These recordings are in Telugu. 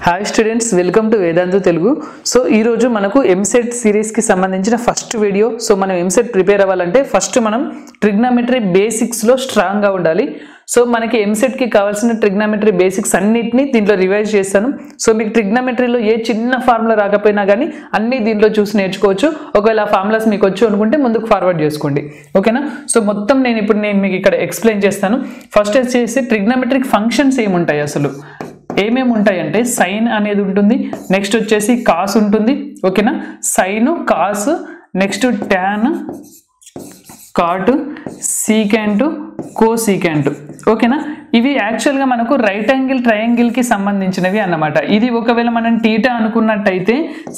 Hi students, welcome to Vedantu Telugu. So ఈ రోజు మనకు ఎంసెట్ సిరీస్ కి సంబంధించిన ఫస్ట్ వీడియో. సో మనం ఎంసెట్ ప్రిపేర్ అవ్వాలంటే ఫస్ట్ మనం ట్రిగ్నోమెట్రీ బేసిక్స్ లో స్ట్రాంగ్ గా ఉండాలి. సో మనకి ఎంసెట్ కి కావాల్సిన ట్రిగ్నోమెట్రీ బేసిక్స్ అన్నిటిని దీంట్లో రివైజ్ చేస్తాను. సో మీకు ట్రిగ్నోమెట్రీలో ఏ చిన్న ఫార్ములా రాకపోయినా కానీ అన్ని దీంట్లో చూసి నేర్చుకోవచ్చు. ఒకవేళ ఆ ఫార్ములాస్ మీకు వచ్చు అనుకుంటే ముందుకు ఫార్వర్డ్ చేసుకోండి, ఓకేనా. సో మొత్తం నేను మీకు ఇక్కడ ఎక్స్ప్లెయిన్ చేస్తాను. ఫస్ట్ వచ్చేసి ట్రిగ్నోమెట్రిక్ ఫంక్షన్స్ ఏముంటాయి, అసలు ఏమేమి ఉంటాయంటే సైన్ అనేది ఉంటుంది, నెక్స్ట్ వచ్చేసి కాస్ ఉంటుంది, ఓకేనా. Sine, cos, next tan, cot, secant, cosecant, ఓకేనా. ఇవి యాక్చువల్గా మనకు రైట్ యాంగిల్ ట్రయాంగిల్ కి సంబంధించినవి అన్నమాట. ఇది ఒకవేళ మనం టీటా అనుకున్నట్టయితే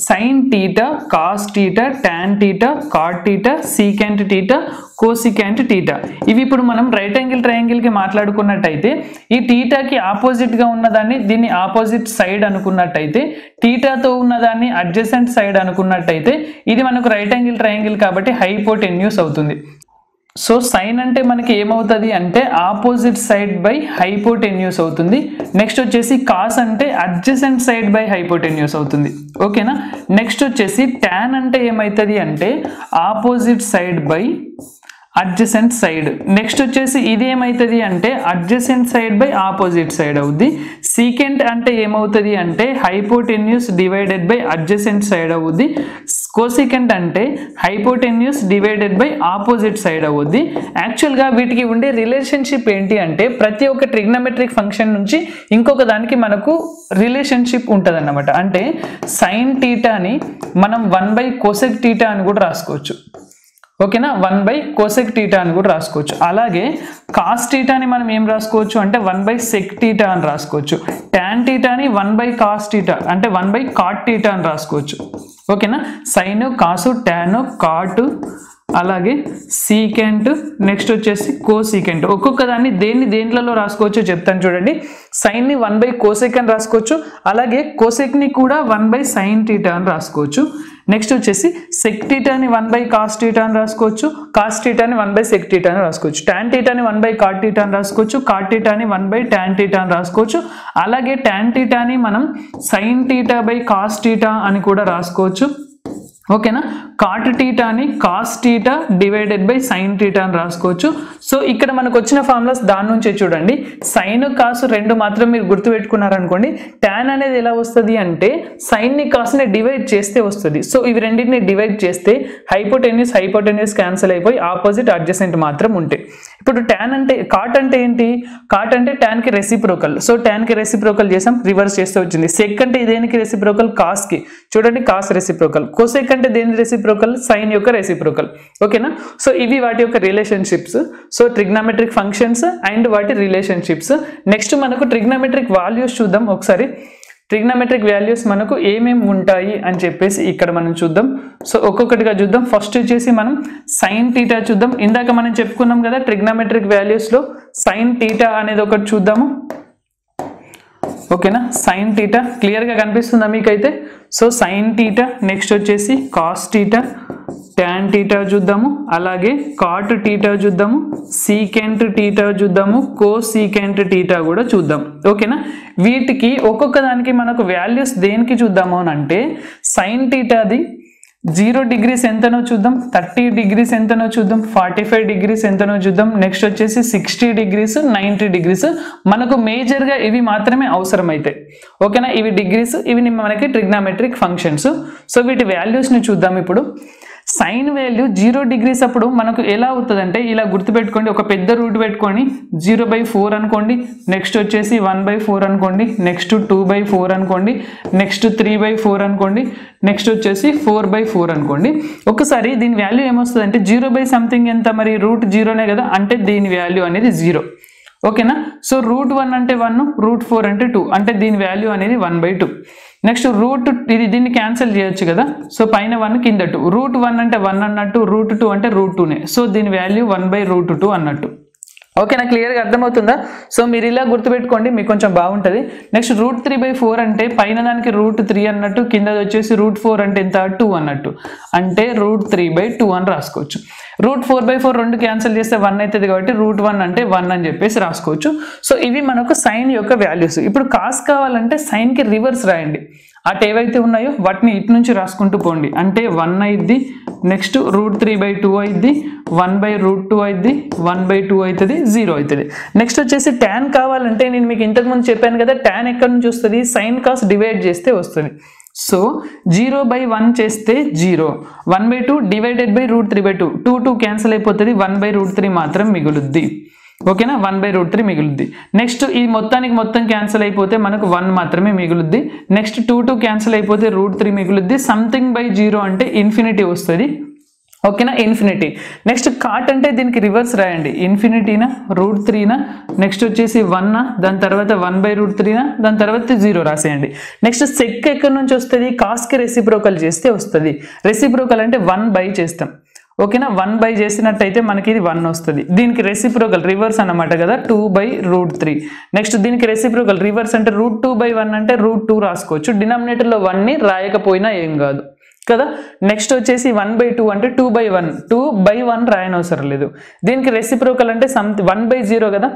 sine theta, cos theta, tan theta, cot theta, secant theta, cosecant theta. ఇవి ఇప్పుడు మనం రైట్ యాంగిల్ ట్రయాంగిల్ కి మాట్లాడుకున్నట్టయితే ఈ టీటాకి ఆపోజిట్ గా ఉన్నదాన్ని దీన్ని ఆపోజిట్ సైడ్ అనుకున్నట్టయితే, టీటాతో ఉన్నదాన్ని అడ్జసెంట్ సైడ్ అనుకున్నట్టయితే ఇది మనకు రైట్ యాంగిల్ ట్రయాంగిల్ కాబట్టి హైపోటెన్యూస్ అవుతుంది. సో సైన్ అంటే మనకి ఏమవుతుంది అంటే ఆపోజిట్ సైడ్ బై హైపోటెన్యూస్ అవుతుంది. నెక్స్ట్ వచ్చేసి కాస్ అంటే అడ్జసెంట్ సైడ్ బై హైపోటెన్యూస్ అవుతుంది, ఓకేనా. నెక్స్ట్ వచ్చేసి టాన్ అంటే ఏమవుతుంది అంటే opposite side by adjacent side. Next వచ్చేసి ఇది ఏమవుతుంది అంటే adjacent side by opposite side అవుద్ది. సీకెంట్ అంటే ఏమవుతుంది అంటే hypotenuse divided by adjacent side అవుద్ది. కోసికెంట్ అంటే hypotenuse divided by opposite side అవుద్ది. యాక్చువల్గా వీటికి ఉండే రిలేషన్షిప్ ఏంటి అంటే ప్రతి ఒక్క ట్రిగ్నోమెట్రిక్ ఫంక్షన్ నుంచి ఇంకొక దానికి మనకు రిలేషన్షిప్ ఉంటుంది అన్నమాట. అంటే సైన్ టీటాని మనం 1/కోసెక్ టీటా అని కూడా రాసుకోవచ్చు, ఓకేనా. 1/కోసెక్ టీటా అని కూడా రాసుకోవచ్చు. అలాగే కాస్ టీటాని మనం ఏం రాసుకోవచ్చు అంటే 1/సెక్ టీటా అని రాసుకోవచ్చు. టాన్ టీటాని 1/కాస్ టీటా అంటే 1/కాట్ టీటా అని రాసుకోవచ్చు, ఓకేనా. సైన్, కాసు, టాన్, కాట్, అలాగే సీకెంట్, నెక్స్ట్ వచ్చేసి కోసీకెంట్. ఒక్కొక్క దాన్ని దేంట్లలో రాసుకోవచ్చు చెప్తాను చూడండి. సైన్ని 1/కోసెక్ అని రాసుకోవచ్చు, అలాగే కోసెక్ని కూడా 1/సైన్ టీటా అని రాసుకోవచ్చు. నెక్స్ట్ వచ్చేసి సెక్ టీటాని 1/కాస్ టీటా అని రాసుకోవచ్చు, కాస్ టీటాని 1/సెక్ టీటా అని రాసుకోవచ్చు. టాన్ టీటాని 1/కాట్ టీటా అని రాసుకోవచ్చు, కాట్ టీటాని 1/టాన్ టీటా అని రాసుకోవచ్చు. అలాగే టాన్ టీటాని మనం sine theta by cos theta అని కూడా రాసుకోవచ్చు, ఓకేనా. కాట్ టీటాని cos theta divided by sine theta అని రాసుకోవచ్చు. సో ఇక్కడ మనకు వచ్చిన ఫార్ములాస్ దాని నుంచే చూడండి. సైన్, కాసు రెండు మాత్రం మీరు గుర్తుపెట్టుకున్నారనుకోండి. టాన్ అనేది ఎలా వస్తుంది అంటే సైన్ని కాస్ని డివైడ్ చేస్తే వస్తుంది. సో ఇవి రెండింటిని డివైడ్ చేస్తే హైపోటెన్యూస్ క్యాన్సిల్ అయిపోయి ఆపోజిట్ అడ్జసెంట్ మాత్రం ఉంటాయి. ఇప్పుడు టాన్ అంటే కాట్ అంటే ఏంటి? కాట్ అంటే టాన్ కి రెసిప్రోకల్. సో టాన్ కి రెసిప్రోకల్ చేసాం, రివర్స్ చేస్తే వచ్చింది. సెక్ అంటే దేనికి రెసిప్రోకల్? కాస్ కి. చూడండి, కాస్ రెసిప్రోకల్. కోసెక్ అంటే దేని రెసిప్రోకల్? సైన్ యొక్క రెసిప్రోకల్, ఓకేనా. సో ఇవి వాటి యొక్క relationships. So trigonometric functions and వాటి రిలేషన్షిప్స్. నెక్స్ట్ మనకు ట్రిగ్నోమెట్రిక్ వాల్యూస్ చూద్దాం ఒకసారి. ట్రిగ్నోమెట్రిక్ వాల్యూస్ మనకు ఏమేమి ఉంటాయి అని చెప్పేసి ఇక్కడ మనం చూద్దాం. సో ఒక్కొక్కటిగా చూద్దాం. ఫస్ట్ వచ్చేసి మనం సైన్ టీటా చూద్దాం. ఇందాక మనం చెప్పుకున్నాం కదా ట్రిగ్నోమెట్రిక్ వాల్యూస్లో సైన్ టీటా అనేది ఒకటి చూద్దాము, ఓకేనా. సైన్ టీటా క్లియర్గా కనిపిస్తుందా మీకైతే? సో సైన్ టీటా, నెక్స్ట్ వచ్చేసి కాస్ టీటా, టాన్ టీటా చూద్దాము, అలాగే కాట్ టీటా చూద్దాము, సీకెంట్ టీటా చూద్దాము, కోసీకెంట్ టీటా కూడా చూద్దాం, ఓకేనా. వీటికి ఒక్కొక్క దానికి మనకు వాల్యూస్ దేనికి చూద్దాము అని అంటే సైన్ టీటాది 0 degrees ఎంతనో చూద్దాం, 30 degrees ఎంతనో చూద్దాం, 45 degrees ఎంతనో చూద్దాం, నెక్స్ట్ వచ్చేసి 60 degrees, 90 degrees. మనకు మేజర్గా ఇవి మాత్రమే అవసరం అవుతాయి, ఓకేనా. ఇవి డిగ్రీస్, ఇవి మనకి ట్రిగ్నోమెట్రిక్ ఫంక్షన్స్. సో వీటి వాల్యూస్ని చూద్దాం ఇప్పుడు. సైన్ వాల్యూ 0 degrees అప్పుడు మనకు ఎలా అవుతుంది అంటే ఇలా గుర్తుపెట్టుకోండి. ఒక పెద్ద రూట్ పెట్టుకొని 0/4 అనుకోండి, నెక్స్ట్ వచ్చేసి 1/4 అనుకోండి, నెక్స్ట్ 2/4 అనుకోండి, నెక్స్ట్ 3/4 అనుకోండి, నెక్స్ట్ వచ్చేసి 4/4 అనుకోండి. ఒకసారి దీని వాల్యూ ఏమొస్తుంది అంటే 0/something ఎంత, మరి రూట్ 0నే కదా, అంటే దీని వాల్యూ అనేది 0, ఓకేనా. సో √1 అంటే 1, √4 అంటే 2, అంటే దీని వాల్యూ అనేది 1/2. నెక్స్ట్ దీన్ని క్యాన్సిల్ చేయొచ్చు కదా. సో పైన 1 కింద 2, √1 అంటే 1 అన్నట్టు, √2 అంటే √2నే. సో దీని వాల్యూ 1/√2 అన్నట్టు, ఓకేనా, క్లియర్గా అర్థమవుతుందా? సో మీరు ఇలా గుర్తుపెట్టుకోండి, మీకు కొంచెం బాగుంటుంది. నెక్స్ట్ √3/4 అంటే పైన దానికి √3 అన్నట్టు, కింద వచ్చేసి √4 అంటే ఎంత 2 అన్నట్టు, అంటే √3/2 అని రాసుకోవచ్చు. √4/4 రెండు క్యాన్సిల్ చేస్తే 1 అవుతుంది కాబట్టి √1 అంటే 1 అని చెప్పేసి రాసుకోవచ్చు. సో ఇవి మనకు సైన్ యొక్క వాల్యూస్. ఇప్పుడు కాస్ కావాలంటే సైన్కి రివర్స్ రాయండి. అటు ఏవైతే ఉన్నాయో వాటిని ఇటు నుంచి రాసుకుంటూ పోండి. అంటే 1 అయింది, నెక్స్ట్ √3/2 అయింది, 1/√2 అయింది, 1/2 అవుతుంది, 0 అవుతుంది. నెక్స్ట్ వచ్చేసి tan కావాలంటే నేను మీకు ఇంతకుముందు చెప్పాను కదా, tan ఎక్కడి నుంచి వస్తుంది, సైన్ కాస్ డివైడ్ చేస్తే వస్తుంది. సో 0/1 చేస్తే 0, 1/2 డివైడెడ్ బై √3/2, 2 క్యాన్సిల్ అయిపోతుంది, 1/√3 మాత్రం మిగులుద్ది. ఓకేనా, 1/√3 మిగులుద్ది. నెక్స్ట్ ఈ మొత్తానికి మొత్తం క్యాన్సిల్ అయిపోతే మనకు 1 మాత్రమే మిగులుద్ది. నెక్స్ట్ 2 క్యాన్సిల్ అయిపోతే √3 మిగులుద్ది. సంథింగ్ బై 0 అంటే ఇన్ఫినిటీ వస్తుంది. ఓకేనా, ఇన్ఫినిటీ. నెక్స్ట్ కాట్ అంటే దీనికి రివర్స్ రాయండి. ఇన్ఫినిటీనా, √3నా, నెక్స్ట్ వచ్చేసి 1నా, దాని తర్వాత 1/√3నా, దాని తర్వాత 0 రాసేయండి. నెక్స్ట్ సెక్ ఎక్కడి నుంచి వస్తుంది, కాస్కి రెసిప్రోకల్ చేస్తే వస్తుంది. రెసిప్రోకల్ అంటే 1/, చేస్తాం. ఓకేనా, 1/, చేసినట్టయితే మనకి ఇది 1 వస్తుంది. దీనికి రెసిప్రోకల్ రివర్స్ అన్నమాట కదా, 2/√3. నెక్స్ట్ దీనికి రెసిప్రోకల్ రివర్స్ అంటే √2/1 అంటే √2 రాసుకోవచ్చు. డినామినేటర్లో 1ని రాయకపోయినా ఏం కాదు కదా. నెక్స్ట్ వచ్చేసి 1/2 అంటే 2/1, 2/1 రాయనవసరం లేదు. దీనికి రెసిప్రోకల్ అంటే 1/0 కదా,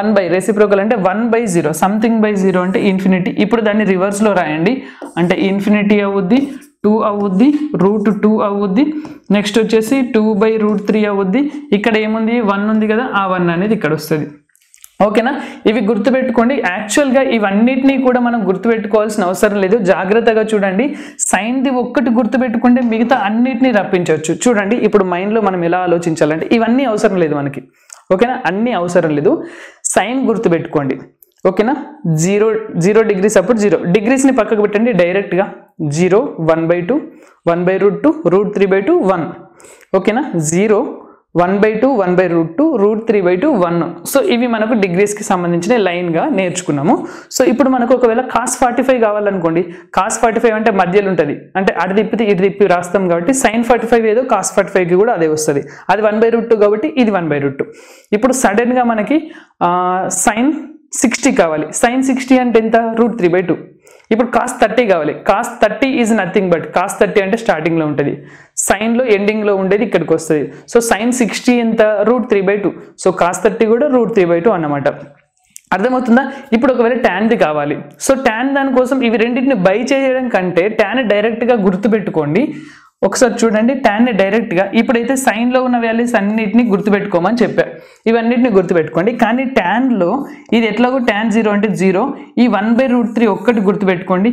1/, రెసిప్రోకల్ అంటే 1/0, సంథింగ్ బై 0 అంటే ఇన్ఫినిటీ. ఇప్పుడు దాన్ని రివర్స్లో రాయండి. అంటే ఇన్ఫినిటీ అవుద్ది, 2 అవుద్ది, √2 అవుద్ది. నెక్స్ట్ వచ్చేసి 2/√3 అవుద్ది. ఇక్కడ ఏముంది, 1 ఉంది కదా, ఆ 1 అనేది ఇక్కడ వస్తుంది. ఓకేనా, ఇవి గుర్తుపెట్టుకోండి. యాక్చువల్గా ఇవన్నిటినీ కూడా మనం గుర్తుపెట్టుకోవాల్సిన అవసరం లేదు. జాగ్రత్తగా చూడండి, సైన్ది ఒక్కటి గుర్తుపెట్టుకుంటే మిగతా అన్నిటినీ రప్పించవచ్చు. చూడండి ఇప్పుడు మైండ్లో మనం ఎలా ఆలోచించాలంటే ఇవన్నీ అవసరం లేదు మనకి. ఓకేనా, అన్నీ అవసరం లేదు. సైన్ గుర్తుపెట్టుకోండి. ఓకేనా, 0 degrees అప్పుడు 0 degreesని పక్కకు పెట్టండి డైరెక్ట్గా. 0, 1/2, 1/√2, √3/2, 1. ఓకేనా, 0, 1/2, 1/√2, √3/2, 1. సో ఇవి మనకు డిగ్రీస్కి సంబంధించిన లైన్గా నేర్చుకున్నాము. సో ఇప్పుడు మనకు ఒకవేళ cos 45 కావాలనుకోండి, cos 45 అంటే మధ్యలో ఉంటుంది, అంటే అటు తిప్పితే ఇటు తిప్పి రాస్తాం కాబట్టి sin 45 ఏదో cos 45కి కూడా అదే వస్తుంది. అది 1/√2 కాబట్టి ఇది 1/√2. ఇప్పుడు సడన్గా మనకి sin 60 కావాలి. sin 60 అంటే ఎంత, √3/2. ఇప్పుడు cos 30 కావాలి. cos 30 is nothing but, cos 30 అంటే స్టార్టింగ్లో ఉంటుంది, సైన్లో ఎండింగ్లో ఉండేది ఇక్కడికి వస్తుంది. సో sin 60 ఎంత, √3/2. సో cos 30 కూడా √3/2 అన్నమాట. అర్థమవుతుందా? ఇప్పుడు ఒకవేళ ట్యాన్ది కావాలి. సో ట్యాన్ దానికోసం ఇవి రెండింటిని బై చేయడం కంటే ట్యాన్ డైరెక్ట్గా గుర్తుపెట్టుకోండి. ఒకసారి చూడండి, ట్యాన్ని డైరెక్ట్గా ఇప్పుడైతే సైన్లో ఉన్న వాల్యూస్ అన్నిటిని గుర్తుపెట్టుకోమని చెప్పా, ఇవన్నిటిని గుర్తుపెట్టుకోండి. కానీ ట్యాన్లో ఇది ఎట్లాగో tan 0 అంటే 0, ఈ 1/√3 ఒక్కటి గుర్తుపెట్టుకోండి.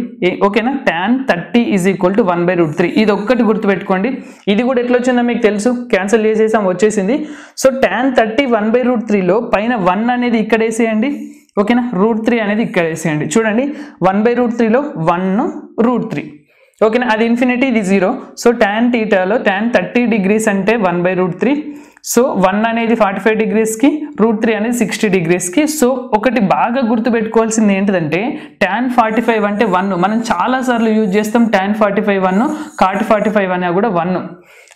ఓకేనా, tan 30 ఈజ్ ఈక్వల్ టు 1/√3, ఇది ఒక్కటి గుర్తుపెట్టుకోండి. ఇది కూడా ఎట్లా వచ్చిందో మీకు తెలుసు, క్యాన్సిల్ చేసేసాం, వచ్చేసింది. సో tan 30 1/√3లో పైన 1 అనేది ఇక్కడ వేసేయండి. ఓకేనా, √3 అనేది ఇక్కడ వేసేయండి. చూడండి 1/√3లో 1, √3. ఓకేనా, అది ఇన్ఫినిటీ, ఇది 0. సో tan θలో tan 30 degrees అంటే 1/√3. సో 1 అనేది 45 degreesకి, √3 అనేది 60 degreesకి. సో ఒకటి బాగా గుర్తుపెట్టుకోవాల్సింది ఏంటిదంటే tan 45 అంటే 1. మనం చాలాసార్లు యూజ్ చేస్తాం tan 45 1, cot 45 అనే కూడా 1.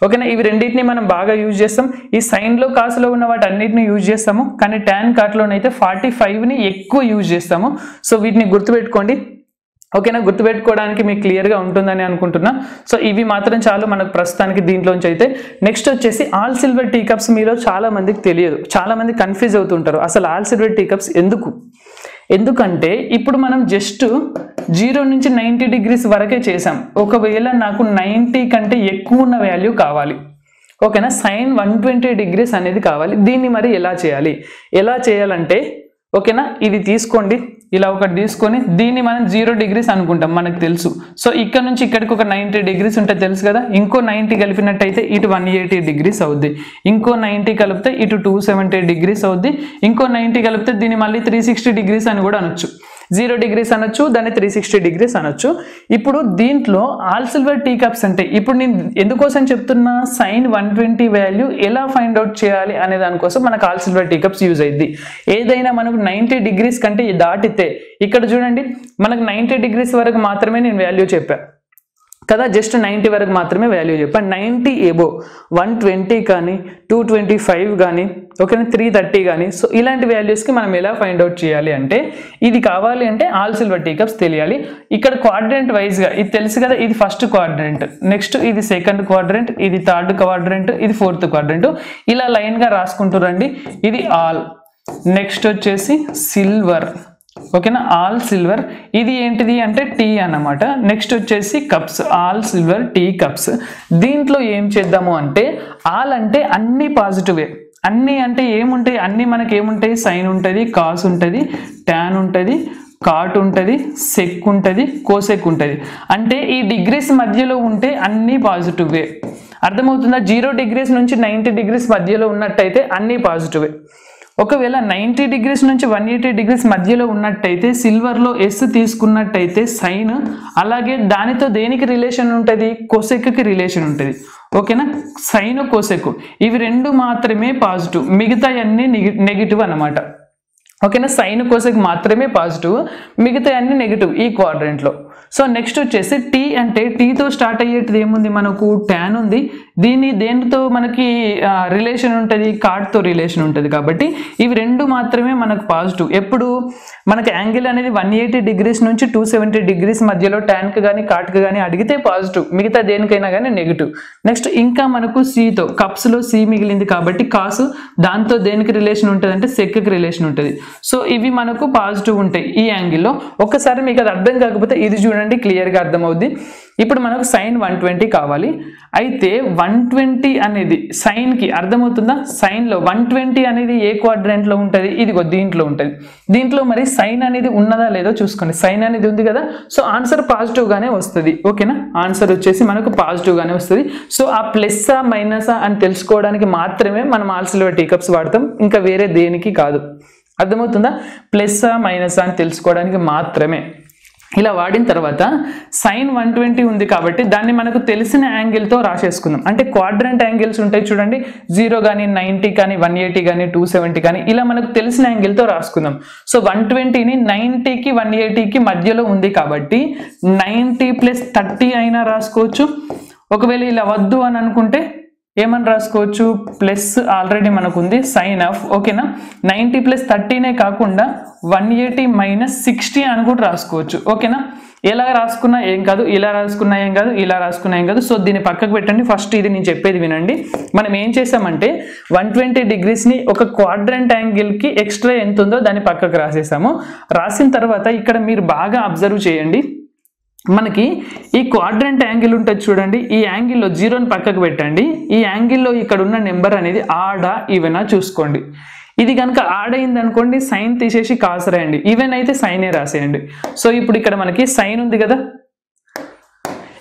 ఓకేనా, ఇవి రెండింటిని మనం బాగా యూజ్ చేస్తాం. ఈ సైన్లో కాసులో ఉన్న వాటి అన్నిటిని యూజ్ చేస్తాము, కానీ tan cotలోనైతే 45ని ఎక్కువ యూజ్ చేస్తాము. సో వీటిని గుర్తుపెట్టుకోండి. ఓకేనా, గుర్తుపెట్టుకోవడానికి మీకు క్లియర్గా ఉంటుందని అనుకుంటున్నా. సో ఇవి మాత్రం చాలు మనకు ప్రస్తుతానికి దీంట్లోంచి అయితే. నెక్స్ట్ వచ్చేసి ఆల్ సిల్వర్ టీ కప్స్ మీలో చాలా మందికి తెలియదు, చాలా మంది కన్ఫ్యూజ్ అవుతుంటారు అసలు ఆల్ సిల్వర్ టీ కప్స్ ఎందుకంటే ఇప్పుడు మనం జస్ట్ 0 నుంచి 90 degrees వరకే చేసాం. ఒకవేళ నాకు 90 కంటే ఎక్కువ ఉన్న వాల్యూ కావాలి, ఓకేనా, sin 120 degrees అనేది కావాలి. దీన్ని మరి ఎలా చేయాలంటే ఓకేనా, ఇది తీసుకోండి, ఇలా ఒకటి తీసుకొని దీన్ని మనం 0 degrees అనుకుంటాం, మనకు తెలుసు. సో ఇక్కడ నుంచి ఇక్కడికి ఒక 90 degrees ఉంటే తెలుసు కదా, ఇంకో 90 కలిపినట్టయితే ఇటు 180 degrees అవుద్ది, ఇంకో 90 కలిపితే ఇటు 270 degrees అవుద్ది, ఇంకో 90 కలిపితే దీన్ని మళ్ళీ 360 degrees అని కూడా అనొచ్చు. 0 degrees అనొచ్చు, దాన్ని 360 degrees అనొచ్చు. ఇప్పుడు దీంట్లో ఆల్ సిల్వర్ టీ కప్స్ అంటే ఇప్పుడు నేను ఎందుకోసం చెప్తున్నా, sin 120 వాల్యూ ఎలా ఫైండ్ అవుట్ చేయాలి అనే దానికోసం మనకు all silver tea cups use అయ్యింది. ఏదైనా మనకు 90 degrees కంటే దాటితే, ఇక్కడ చూడండి మనకు 90 degrees వరకు మాత్రమే నేను వాల్యూ చెప్పా, కదా, జస్ట్ 90 వరకు మాత్రమే వాల్యూ చెప్పండి. 90 ఎబో 120 కానీ 225 కానీ ఓకేనా 330 కానీ సో ఇలాంటి వాల్యూస్కి మనం ఎలా ఫైండ్ అవుట్ చేయాలి అంటే ఇది కావాలి అంటే ఆల్ సిల్వర్ టీ కప్స్ తెలియాలి. ఇక్కడ క్వాడ్రంట్ వైజ్గా ఇది తెలుసు కదా, ఇది ఫస్ట్ క్వాడ్రంట్, నెక్స్ట్ ఇది సెకండ్ క్వాడ్రంట్, ఇది థర్డ్ క్వాడ్రంట్, ఇది ఫోర్త్ క్వాడ్రంట్, ఇలా లైన్గా రాసుకుంటారండి. ఇది ఆల్, నెక్స్ట్ వచ్చేసి సిల్వర్ ఓకేనా, ఆల్ సిల్వర్. ఇది ఏంటిది అంటే టీ అన్నమాట. నెక్స్ట్ వచ్చేసి cups, all silver tea cups. దీంట్లో ఏం చేద్దాము అంటే ఆల్ అంటే అన్ని పాజిటివే, అన్ని అంటే ఏముంటాయి, అన్ని మనకి ఏముంటాయి, సైన్ ఉంటుంది, కాస్ ఉంటుంది, ట్యాన్ ఉంటుంది, కాట్ ఉంటుంది, సెక్ ఉంటుంది, కోసెక్ ఉంటుంది. అంటే ఈ డిగ్రీస్ మధ్యలో ఉంటే అన్ని పాజిటివే. అర్థమవుతుందా? 0 degrees నుంచి 90 degrees మధ్యలో ఉన్నట్టయితే అన్ని పాజిటివే. ఒకవేళ 90 degrees నుంచి 180 degrees మధ్యలో ఉన్నట్టయితే సిల్వర్లో ఎస్ తీసుకున్నట్టయితే సైన్, అలాగే దానితో దేనికి రిలేషన్ ఉంటుంది, కోసెక్కి రిలేషన్ ఉంటుంది ఓకేనా. సైన్ కోసెక్ ఇవి రెండు మాత్రమే పాజిటివ్, మిగతా అన్ని నెగిటివ్ అన్నమాట ఓకేనా. సైన్ కోసెక్ మాత్రమే పాజిటివ్, మిగతా అన్ని నెగిటివ్ ఈ క్వాడ్రంట్లో. సో నెక్స్ట్ వచ్చేసి టీ అంటే టీతో స్టార్ట్ అయ్యేది ఏముంది మనకు, ట్యాన్ ఉంది. దీన్ని దేనితో మనకి రిలేషన్ ఉంటుంది, కాట్తో రిలేషన్ ఉంటుంది. కాబట్టి ఇవి రెండు మాత్రమే మనకు పాజిటివ్. ఎప్పుడు మనకి యాంగిల్ అనేది 180 degrees నుంచి 270 degrees మధ్యలో ట్యాన్కి కానీ కాట్కి కానీ అడిగితే పాజిటివ్, మిగతా దేనికైనా కానీ నెగిటివ్. నెక్స్ట్ ఇంకా మనకు సీతో, కప్స్లో సి మిగిలింది కాబట్టి కాసు, దాంతో దేనికి రిలేషన్ ఉంటుంది అంటే సెక్కి రిలేషన్ ఉంటుంది. సో ఇవి మనకు పాజిటివ్ ఉంటాయి ఈ యాంగిల్లో. ఒక్కసారి మీకు అది అర్థం కాకపోతే ఇది చూడండి, క్లియర్గా అర్థమవుద్ది. ఇప్పుడు మనకు సైన్ 120 కావాలి. అయితే 120 అనేది సైన్కి అర్థమవుతుందా, సైన్లో 120 అనేది ఏ క్వాడ్రంట్లో ఉంటుంది, ఇదిగో దీంట్లో ఉంటుంది. దీంట్లో మరి సైన్ అనేది ఉన్నదా లేదో చూసుకోండి. సైన్ అనేది ఉంది కదా, సో ఆన్సర్ పాజిటివ్గానే వస్తుంది ఓకేనా. ఆన్సర్ వచ్చేసి మనకు పాజిటివ్గానే వస్తుంది. సో ఆ ప్లస్సా మైనసా అని తెలుసుకోవడానికి మాత్రమే మనం ఆల్ సిల్వర్ టీ కప్స్ వాడతాం, ఇంకా వేరే దేనికి కాదు. అర్థమవుతుందా? ప్లస్సా మైనసా అని తెలుసుకోవడానికి మాత్రమే. ఇలా వాడిన తర్వాత సైన్ 120 ఉంది కాబట్టి దాన్ని మనకు తెలిసిన యాంగిల్తో రాసేసుకుందాం. అంటే క్వాడ్రంట్ యాంగిల్స్ ఉంటాయి చూడండి, 0 కానీ 90 కానీ 180 కానీ 270 కానీ ఇలా మనకు తెలిసిన యాంగిల్తో రాసుకుందాం. సో 120ని 90కి 180కి మధ్యలో ఉంది కాబట్టి 90 + 30 అయినా రాసుకోవచ్చు. ఒకవేళ ఇలా వద్దు అని అనుకుంటే ఏమని రాసుకోవచ్చు, ప్లస్ ఆల్రెడీ మనకు ఉంది సైన్ ఆఫ్ ఓకేనా. 90 + 30నే కాకుండా 180 - 60 అని కూడా రాసుకోవచ్చు ఓకేనా. ఎలా రాసుకున్నా ఏం కాదు, ఇలా రాసుకున్నా ఏం కాదు, ఇలా రాసుకున్నా ఏం కాదు. సో దీన్ని పక్కకు పెట్టండి. ఫస్ట్ ఇది నేను చెప్పేది వినండి. మనం ఏం చేసామంటే 120 degreesని ఒక క్వాడ్రంట్ యాంగిల్కి ఎక్స్ట్రా ఎంత ఉందో దాన్ని పక్కకు రాసేసాము. రాసిన తర్వాత ఇక్కడ మీరు బాగా అబ్జర్వ్ చేయండి. మనకి ఈ క్వాడ్రంట్ యాంగిల్ ఉంటుంది చూడండి, ఈ యాంగిల్లో 0ని పక్కకు పెట్టండి. ఈ యాంగిల్లో ఇక్కడ ఉన్న నెంబర్ అనేది ఆడా ఈవెనా చూసుకోండి. ఇది కనుక ఆడ్ అయింది అనుకోండి సైన్ తీసేసి కాస్ రాయండి, ఈవెన్ అయితే సైనే రాసేయండి. సో ఇప్పుడు ఇక్కడ మనకి సైన్ ఉంది కదా,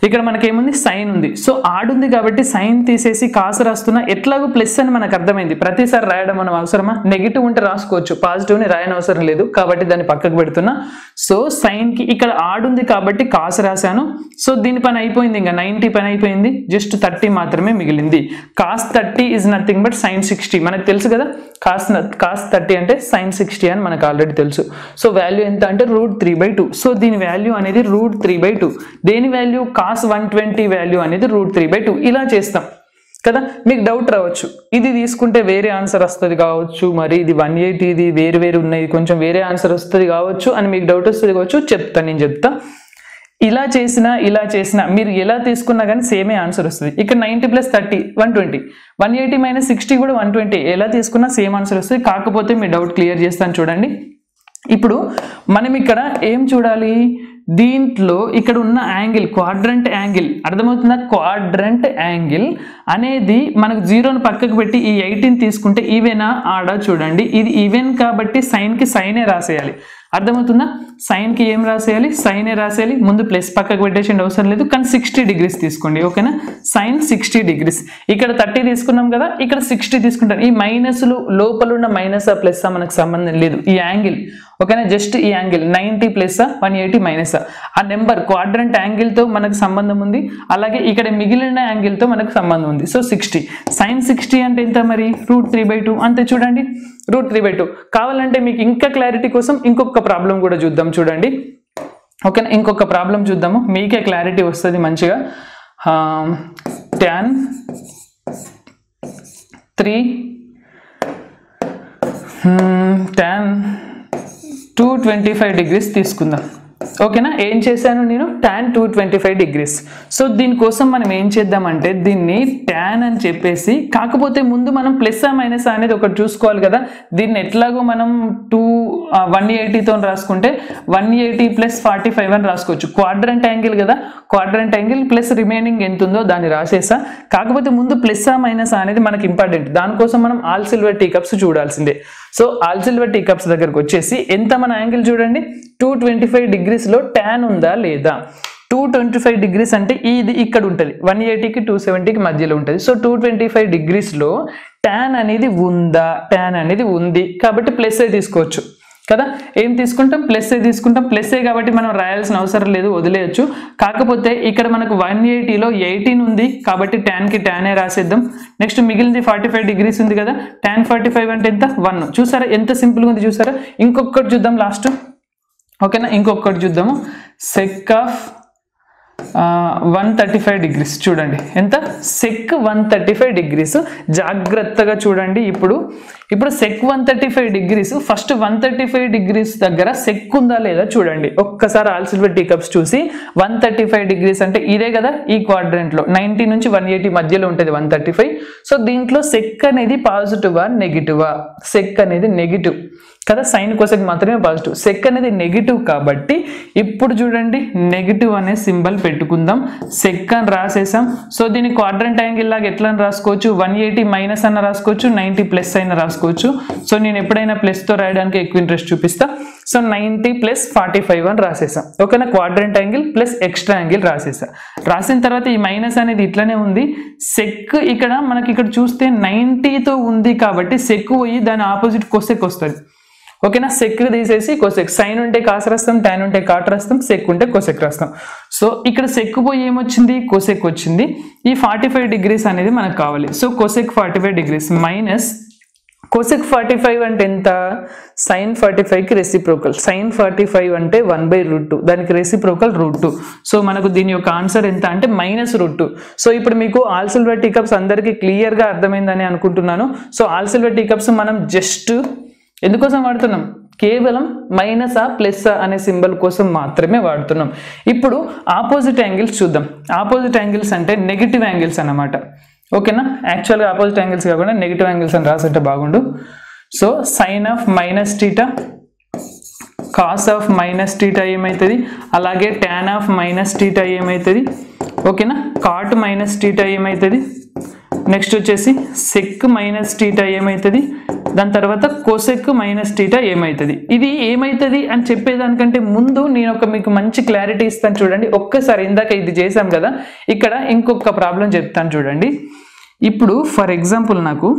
ఇక్కడ మనకేముంది సైన్ ఉంది. సో ఆడ్ ఉంది కాబట్టి సైన్ తీసేసి కాసు రాస్తున్నా. ఎట్లాగో ప్లస్ అని మనకు అర్థమైంది, ప్రతిసారి రాయడం మనం అవసరమా, నెగిటివ్ ఉంటే రాసుకోవచ్చు, పాజిటివ్ని రాయని అవసరం లేదు కాబట్టి దాన్ని పక్కకు పెడుతున్నా. సో సైన్కి ఇక్కడ ఆడ్ ఉంది కాబట్టి కాసు రాశాను. సో దీని పని అయిపోయింది, ఇంకా 90 పని అయిపోయింది, జస్ట్ 30 మాత్రమే మిగిలింది. Cos 30 is nothing but sine 60 మనకు తెలుసు కదా. కాస్ 30 అంటే సైన్ 60 అని మనకు ఆల్రెడీ తెలుసు. సో వాల్యూ ఎంత అంటే √3/2. సో దీని వాల్యూ అనేది √3/2. దేని వాల్యూ, కాస్ 120 వాల్యూ అనేది √3/2. ఇలా చేస్తాం కదా. మీకు డౌట్ రావచ్చు, ఇది తీసుకుంటే వేరే ఆన్సర్ వస్తుంది కావచ్చు, మరి ఇది 180 ఇది వేరు వేరు ఉన్నాయి, కొంచెం వేరే ఆన్సర్ వస్తుంది కావచ్చు అని మీకు డౌట్ వస్తుంది కావచ్చు. నేను చెప్తా. ఇలా చేసినా మీరు ఎలా తీసుకున్నా కానీ సేమే ఆన్సర్ వస్తుంది. ఇక్కడ 90 + 30 120, 180 - 60 కూడా 120, ఎలా తీసుకున్నా సేమ్ ఆన్సర్ వస్తుంది. కాకపోతే మీ డౌట్ క్లియర్ చేస్తాను చూడండి. ఇప్పుడు మనం ఇక్కడ ఏం చూడాలి, దీంట్లో ఇక్కడ ఉన్న యాంగిల్ క్వాడ్రంట్ యాంగిల్ అర్థమవుతుందా. క్వాడ్రంట్ యాంగిల్ అనేది మనకు 0ని పక్కకు పెట్టి ఈ 18 తీసుకుంటే ఈవెనా ఆడా చూడండి. ఇది ఈవెన్ కాబట్టి సైన్కి సైనే రాసేయాలి. అర్థమవుతుందా. సైన్కి ఏం రాసేయాలి, సైనే రాసేయాలి. ముందు ప్లస్ పక్కకు పెట్టేసి అవసరం లేదు, కానీ 60 degrees తీసుకోండి ఓకేనా. Sine 60 degrees. ఇక్కడ 30 తీసుకున్నాం కదా, ఇక్కడ 60 తీసుకుంటాను. ఈ మైనస్లు లోపల ఉన్న మైనసా ప్లస్సా మనకు సంబంధం లేదు, ఈ యాంగిల్ ఓకేనా. జస్ట్ ఈ యాంగిల్ 90 + 180 మైనసా, ఆ నెంబర్ క్వాడ్రంట్ యాంగిల్తో మనకు సంబంధం ఉంది, అలాగే ఇక్కడ మిగిలిన యాంగిల్తో మనకు సంబంధం ఉంది. సో 60 సైన్ 60 అంటే ఎంత మరి, √3/2 అంతే చూడండి. √3/2 కావాలంటే మీకు ఇంకా క్లారిటీ కోసం ఇంకొక ప్రాబ్లం కూడా చూద్దాం చూడండి. ఓకేనా. ఇంకొక ప్రాబ్లం చూద్దాము, మీకే క్లారిటీ వస్తుంది మంచిగా. tan 225 degrees తీసుకుందాం. ఓకేనా. ఏం చేశాను నేను, tan 225 degrees. సో దీనికోసం మనం ఏం చేద్దామంటే దీన్ని tan అని చెప్పేసి, కాకపోతే ముందు మనం ప్లస్ ఆ మైనస్ అనేది ఒకటి చూసుకోవాలి కదా. దీన్ని ఎట్లాగో మనం 180తో రాసుకుంటే 180 + 45 అని రాసుకోవచ్చు. క్వాడ్రంట్ యాంగిల్ కదా, క్వాడ్రంట్ యాంగిల్ ప్లస్ రిమైనింగ్ ఎంత ఉందో దాన్ని రాసేసా. కాకపోతే ముందు ప్లస్ ఆ మైనస్ అనేది మనకి ఇంపార్టెంట్, దానికోసం మనం ఆల్ సిల్వర్ టీ కప్స్ చూడాల్సిందే. So all silver tea cups దగ్గరకు వచ్చేసి ఎంత మన యాంగిల్ చూడండి, 225 degrees లో tan ఉందా లేదా. 225 degrees అంటే ఇది ఇక్కడ ఉంటుంది, 180కి 270కి మధ్యలో ఉంటుంది. సో 225 degrees లో tan అనేది ఉందా, tan అనేది ఉంది కాబట్టి ప్లస్ ఏ తీసుకోవచ్చు కదా. ఏం తీసుకుంటాం, ప్లస్ ఏ తీసుకుంటాం. ప్లస్ ఏ కాబట్టి మనం రాయాల్సిన అవసరం లేదు, వదిలేయచ్చు. కాకపోతే ఇక్కడ మనకు 180లో 18 ఉంది కాబట్టి tanకి tan ఏ రాసేద్దాం. నెక్స్ట్ మిగిలింది 45 degrees ఉంది కదా, tan 45 అంటే ఎంత, 1. చూసారా ఎంత సింపుల్గా ఉంది చూసారా. ఇంకొకటి చూద్దాం లాస్ట్. ఓకేనా, ఇంకొకటి చూద్దాము. sec of 135 degrees చూడండి ఎంత, sec 135 degrees. జాగ్రత్తగా చూడండి. ఇప్పుడు sec 135 degrees, ఫస్ట్ 135 degrees దగ్గర sec ఉందా లేదా చూడండి. ఒక్కసారి ఆల్ సిల్వర్ టీ కప్స్ చూసి 135 degrees అంటే ఇదే కదా, ఈ క్వాడ్రంట్ లో 90 నుంచి 180 మధ్యలో ఉంటుంది 135. సో దీంట్లో sec అనేది పాజిటివా నెగిటివా, sec అనేది నెగిటివ్ కదా, సైన్ కోసెక్ మాత్రమే పాజిటివ్. sec అనేది నెగిటివ్ కాబట్టి ఇప్పుడు చూడండి నెగిటివ్ అనే సింబల్ పెట్టుకుందాం, sec అని రాసేసాం. సో దీన్ని క్వాడ్రంట్ యాంగిల్ లాగా ఎట్లా రాసుకోవచ్చు, 180 మైనస్ అన్న రాసుకోవచ్చు, 90 ప్లస్ అయినా రాసుకోవచ్చు. సో నేను ఎప్పుడైనా ప్లస్తో రాయడానికి ఎక్కువ ఇంట్రెస్ట్ చూపిస్తా. సో 90 + 45 అని రాసేసాం. ఓకేనా, quadrant angle plus extra angle రాసేసా. రాసిన తర్వాత ఈ మైనస్ అనేది ఇట్లనే ఉంది. sec ఇక్కడ మనకి ఇక్కడ చూస్తే 90తో ఉంది కాబట్టి sec పోయి దాని ఆపోజిట్ కొసెక్ వస్తుంది. ఓకేనా, sec తీసేసి కొసెక్, సైన్ ఉంటే కాస్ రాస్తాం, tan ఉంటే కాట్ రాస్తాం, sec ఉంటే కొసెక్ రాస్తాం. సో ఇక్కడ sec పోయి ఏమొచ్చింది, కొసెక్ వచ్చింది. ఈ 45 degrees అనేది మనకు కావాలి. So cosec 45 degrees minus cosec 45 అంటే ఎంత, sin 45కి రెసిప్రోకల్. sin 45 అంటే 1/√2, దానికి రెసిప్రోకల్ √2. సో మనకు దీని యొక్క ఆన్సర్ ఎంత అంటే -√2. సో ఇప్పుడు మీకు ఆల్ సిల్వర్ టీ కప్స్ అందరికీ క్లియర్గా అర్థమైందని అనుకుంటున్నాను. So all silver tea cups మనం జస్ట్ ఎందుకోసం వాడుతున్నాం, కేవలం మైనసా ప్లస్సా అనే సింబల్ కోసం మాత్రమే వాడుతున్నాం. ఇప్పుడు ఆపోజిట్ యాంగిల్స్ చూద్దాం. ఆపోజిట్ యాంగిల్స్ అంటే నెగిటివ్ యాంగిల్స్ అన్నమాట. ఓకేనా, యాక్చువల్గా ఆపోజిట్ యాంగిల్స్ కాకుండా నెగిటివ్ యాంగిల్స్ అని రాసుంటే బాగుండు. So sin of -θ, cos of -θ ఏమవుతుంది, అలాగే tan of -θ ఏమవుతుంది. ఓకేనా, cot -θ ఏమవుతుంది, నెక్స్ట్ వచ్చేసి sec -θ ఏమవుతుంది, దాని తర్వాత cosec -θ ఏమవుతుంది. ఇది ఏమవుతుంది అని చెప్పేదానికంటే ముందు నేను మీకు మంచి క్లారిటీ ఇస్తాను చూడండి. ఒక్కసారి ఇందాక ఇది చేసాం కదా, ఇక్కడ ఇంకొక ప్రాబ్లం చెప్తాను చూడండి. ఇప్పుడు ఫర్ ఎగ్జాంపుల్ నాకు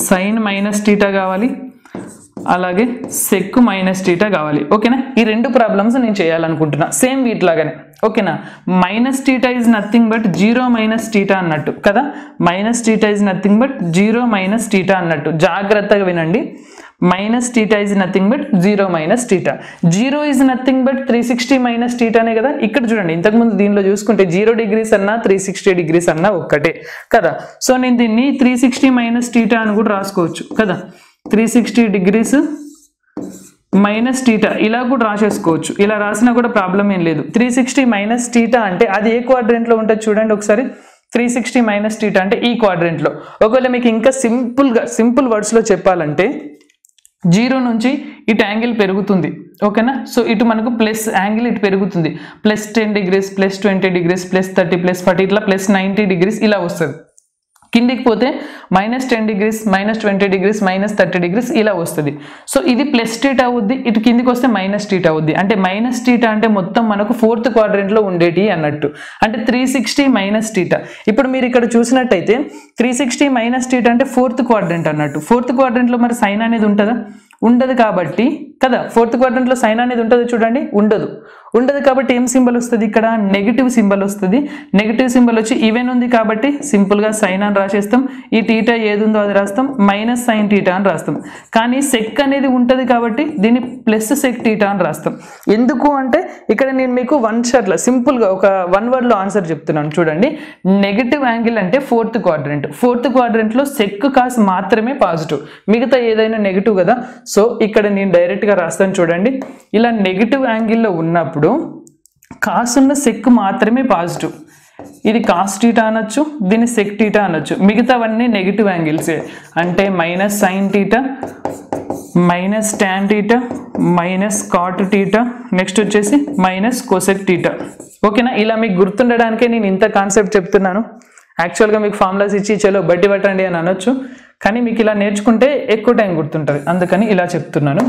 sin -θ కావాలి, అలాగే sec -θ కావాలి. ఓకేనా, ఈ రెండు ప్రాబ్లమ్స్ నేను చేయాలనుకుంటున్నా సేమ్ వీటిలాగానే. ఓకేనా, -θ ఈజ్ నథింగ్ బట్ 0 - θ అన్నట్టు కదా, -θ ఈజ్ నథింగ్ బట్ 0 - θ అన్నట్టు. జాగ్రత్తగా వినండి, -θ is nothing but 0 - θ. 0 is nothing but 360 - θ అనే కదా. ఇక్కడ చూడండి, ఇంతకుముందు దీనిలో చూసుకుంటే 0 degrees అన్నా 360 degrees అన్నా ఒక్కటే కదా. సో నేను దీన్ని 360 - θ అని కూడా రాసుకోవచ్చు కదా, 360 degrees -θ ఇలా కూడా రాసేసుకోవచ్చు. ఇలా రాసినా కూడా ప్రాబ్లం ఏం లేదు. 360 - θ అంటే అది ఏ క్వాడ్రెంట్లో ఉంటుంది చూడండి ఒకసారి. 360 - θ అంటే ఈ క్వాడ్రెంట్లో. ఒకవేళ మీకు ఇంకా సింపుల్ వర్డ్స్లో చెప్పాలంటే 0 నుంచి ఇటు యాంగిల్ పెరుగుతుంది. ఓకేనా, సో ఇటు మనకు ప్లస్ యాంగిల్ ఇటు పెరుగుతుంది, +10 degrees, +20 degrees, +30, +40 ఇట్లా +90 degrees ఇలా వస్తుంది. కిందికి పోతే -10 degrees, -20 degrees, -30 degrees ఇలా వస్తుంది. సో ఇది +θ అవుద్ది, ఇటు కిందికి వస్తే -θ అవుద్ది. అంటే -θ అంటే మొత్తం మనకు 4th క్వాడ్రెంట్లో ఉండేటి అన్నట్టు. అంటే 360 - θ. ఇప్పుడు మీరు ఇక్కడ చూసినట్టయితే 360 - θ అంటే 4th క్వాడ్రెంట్ అన్నట్టు. 4th క్వాడ్రెంట్లో మరి సైన్ అనేది ఉంటుందా, ఉండదు కాబట్టి కదా. 4th క్వాడ్రెంట్లో సైన్ అనేది ఉంటుంది చూడండి, ఉండదు. ఉండదు కాబట్టి ఏం సింబల్ వస్తుంది ఇక్కడ నెగిటివ్ సింబల్ వస్తుంది నెగిటివ్ సింబల్ వచ్చి ఈవెన్ ఉంది కాబట్టి సింపుల్గా సైన్ అని రాసేస్తాం ఈ టీటా ఏది ఉందో అది రాస్తాం మైనస్ సైన్ టీటా అని రాస్తాం కానీ సెక్ అనేది ఉంటుంది కాబట్టి దీన్ని ప్లస్ సెక్ టీటా అని రాస్తాం ఎందుకు అంటే ఇక్కడ నేను మీకు వన్ షాట్లో సింపుల్గా ఒక వన్ వర్డ్లో ఆన్సర్ చెప్తున్నాను చూడండి నెగిటివ్ యాంగిల్ అంటే ఫోర్త్ క్వాడ్రంట్లో సెక్ కాస్ మాత్రమే పాజిటివ్ మిగతా ఏదైనా నెగిటివ్ కదా సో ఇక్కడ నేను డైరెక్ట్గా రాస్తాను చూడండి ఇలా నెగిటివ్ యాంగిల్లో ఉన్నప్పుడు కాస్ ఉన్న సెక్ మాత్రమే పాజిటివ్ ఇది కాస్ టీటా అనొచ్చు దీన్ని సెక్ టీటా అనొచ్చు మిగతావన్నీ నెగిటివ్ యాంగిల్సే అంటే minus sine theta minus tan theta minus cot theta next వచ్చేసి మైనస్ కోసెక్ టీటా ఓకేనా ఇలా మీకు గుర్తుండడానికే నేను ఇంత కాన్సెప్ట్ చెప్తున్నాను యాక్చువల్గా మీకు ఫార్ములాస్ ఇచ్చి చలో బట్టి పట్టండి అని అనొచ్చు కానీ మీకు ఇలా నేర్చుకుంటే ఎక్కువ టైం గుర్తుంటుంది అందుకని ఇలా చెప్తున్నాను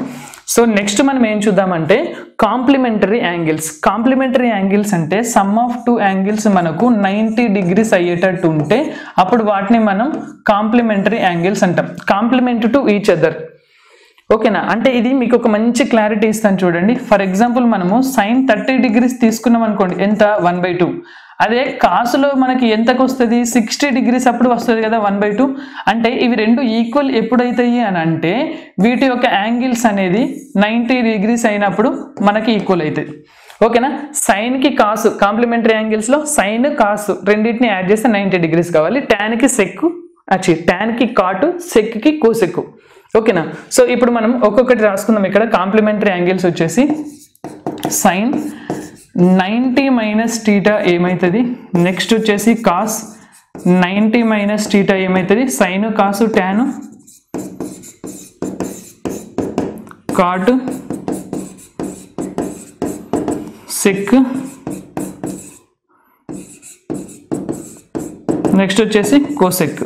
సో నెక్స్ట్ మనం ఏం చూద్దామంటే కాంప్లిమెంటరీ యాంగిల్స్ అంటే సమ్ ఆఫ్ టూ యాంగిల్స్ మనకు 90 degrees అయ్యేటట్టు ఉంటే అప్పుడు వాటిని మనం కాంప్లిమెంటరీ యాంగిల్స్ అంటాం కాంప్లిమెంట్ టు ఈచ్ అదర్ ఓకేనా అంటే ఇది మీకు ఒక మంచి క్లారిటీ ఇస్తాను చూడండి ఫర్ ఎగ్జాంపుల్ మనము సైన్ 30 degrees తీసుకున్నాం అనుకోండి ఎంత 1/2 అదే కాసులో మనకి ఎంతకు వస్తుంది 60 degrees అప్పుడు వస్తుంది కదా 1/2 అంటే ఇవి రెండు ఈక్వల్ ఎప్పుడైతాయి అని అంటే వీటి యొక్క యాంగిల్స్ అనేది 90 degrees అయినప్పుడు మనకి ఈక్వల్ అవుతాయి ఓకేనా సైన్కి కాసు కాంప్లిమెంటరీ యాంగిల్స్లో సైన్ కాసు రెండింటిని యాడ్ చేస్తే 90 degrees కావాలి టాన్కి సెక్ టాన్కి కాటు సెక్కి కోసెక్ ఓకేనా సో ఇప్పుడు మనం ఒక్కొక్కటి రాసుకుందాం ఇక్కడ కాంప్లిమెంటరీ యాంగిల్స్ వచ్చేసి సైన్ 90 మైనస్ టీటా ఏమవుతుంది నెక్స్ట్ వచ్చేసి కాస్ 90 మైనస్ టీటా ఏమవుతుంది సైన్ కాసు టాను కాటు సెక్ నెక్స్ట్ వచ్చేసి కోసెక్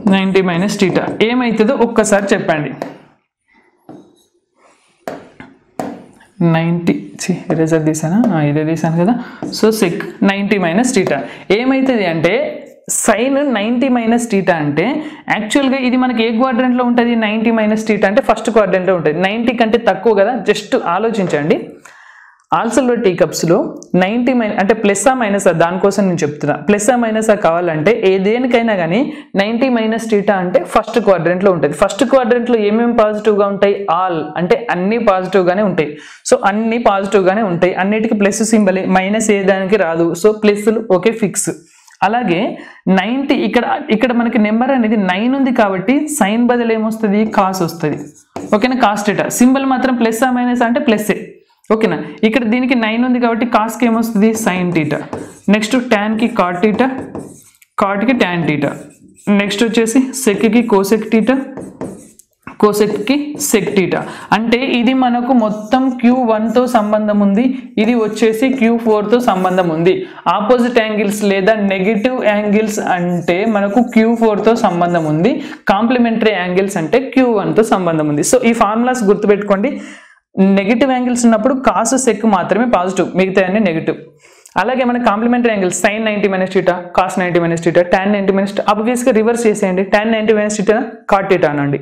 90 మైనస్ టీటా ఏమవుతుందో ఒక్కసారి చెప్పండి 90 ఎరేజర్ తీసానా ఇదే తీసాను కదా సో సెక్ 90 మైనస్ టీటా ఏమవుతుంది అంటే సైన్ 90 మైనస్ టీటా అంటే యాక్చువల్గా ఇది మనకి ఏ క్వాడ్రంట్లో ఉంటుంది 90 మైనస్ టీటా అంటే ఫస్ట్ క్వాడ్రంట్లో ఉంటుంది 90 కంటే తక్కువ కదా జస్ట్ ఆలోచించండి ఆల్సోలో టీ కప్స్లో 90 అంటే ప్లస్ ఆ మైనస్ దానికోసం నేను చెప్తున్నా ప్లస్ ఆ మైనస్ కావాలంటే దేనికైనా కానీ 90 మైనస్ టీటా అంటే ఫస్ట్ క్వాడ్రంట్లో ఉంటుంది ఫస్ట్ క్వాడ్రంట్లో ఏమేమి పాజిటివ్గా ఉంటాయి ఆల్ అంటే అన్ని పాజిటివ్గానే ఉంటాయి సో అన్ని పాజిటివ్గానే ఉంటాయి అన్నిటికీ ప్లస్ సింబల్ మైనస్ ఏ దానికి రాదు సో ప్లస్లు ఓకే ఫిక్స్ అలాగే 90 ఇక్కడ మనకి నెంబర్ అనేది 9 ఉంది కాబట్టి సైన్ బదులు ఏమొస్తుంది కాస్ వస్తుంది ఓకేనా కాస్ టీటా సింబల్ మాత్రం ప్లస్ ఆ మైనస్ అంటే ప్లస్ఏ ఓకేనా ఇక్కడ దీనికి 9 ఉంది కాబట్టి కాస్కి ఏమొస్తుంది సైన్ టీటా నెక్స్ట్ టాన్కి కాట్ టీటా కాట్కి టాన్ టీటా నెక్స్ట్ వచ్చేసి సెక్కి కోసెక్ టీటా కోసెక్కి సెక్ టీటా అంటే ఇది మనకు మొత్తం Q1తో సంబంధం ఉంది ఇది వచ్చేసి Q4తో సంబంధం ఉంది ఆపోజిట్ యాంగిల్స్ లేదా నెగిటివ్ యాంగిల్స్ అంటే మనకు Q4తో సంబంధం ఉంది కాంప్లిమెంటరీ యాంగిల్స్ అంటే Q1తో సంబంధం ఉంది సో ఈ ఫార్ములాస్ గుర్తుపెట్టుకోండి నెగిటివ్ యాంగిల్స్ ఉన్నప్పుడు కాస్ సెక్ మాత్రమే పాజిటివ్ మిగతా అన్ని నెగిటివ్ అలాగే మన complementary angles sine 90 minus theta cos 90 minus theta tan 90 minus ఆబ్వియస్గా రివర్స్ చేసేయండి tan 90 minus theta cot theta అనండి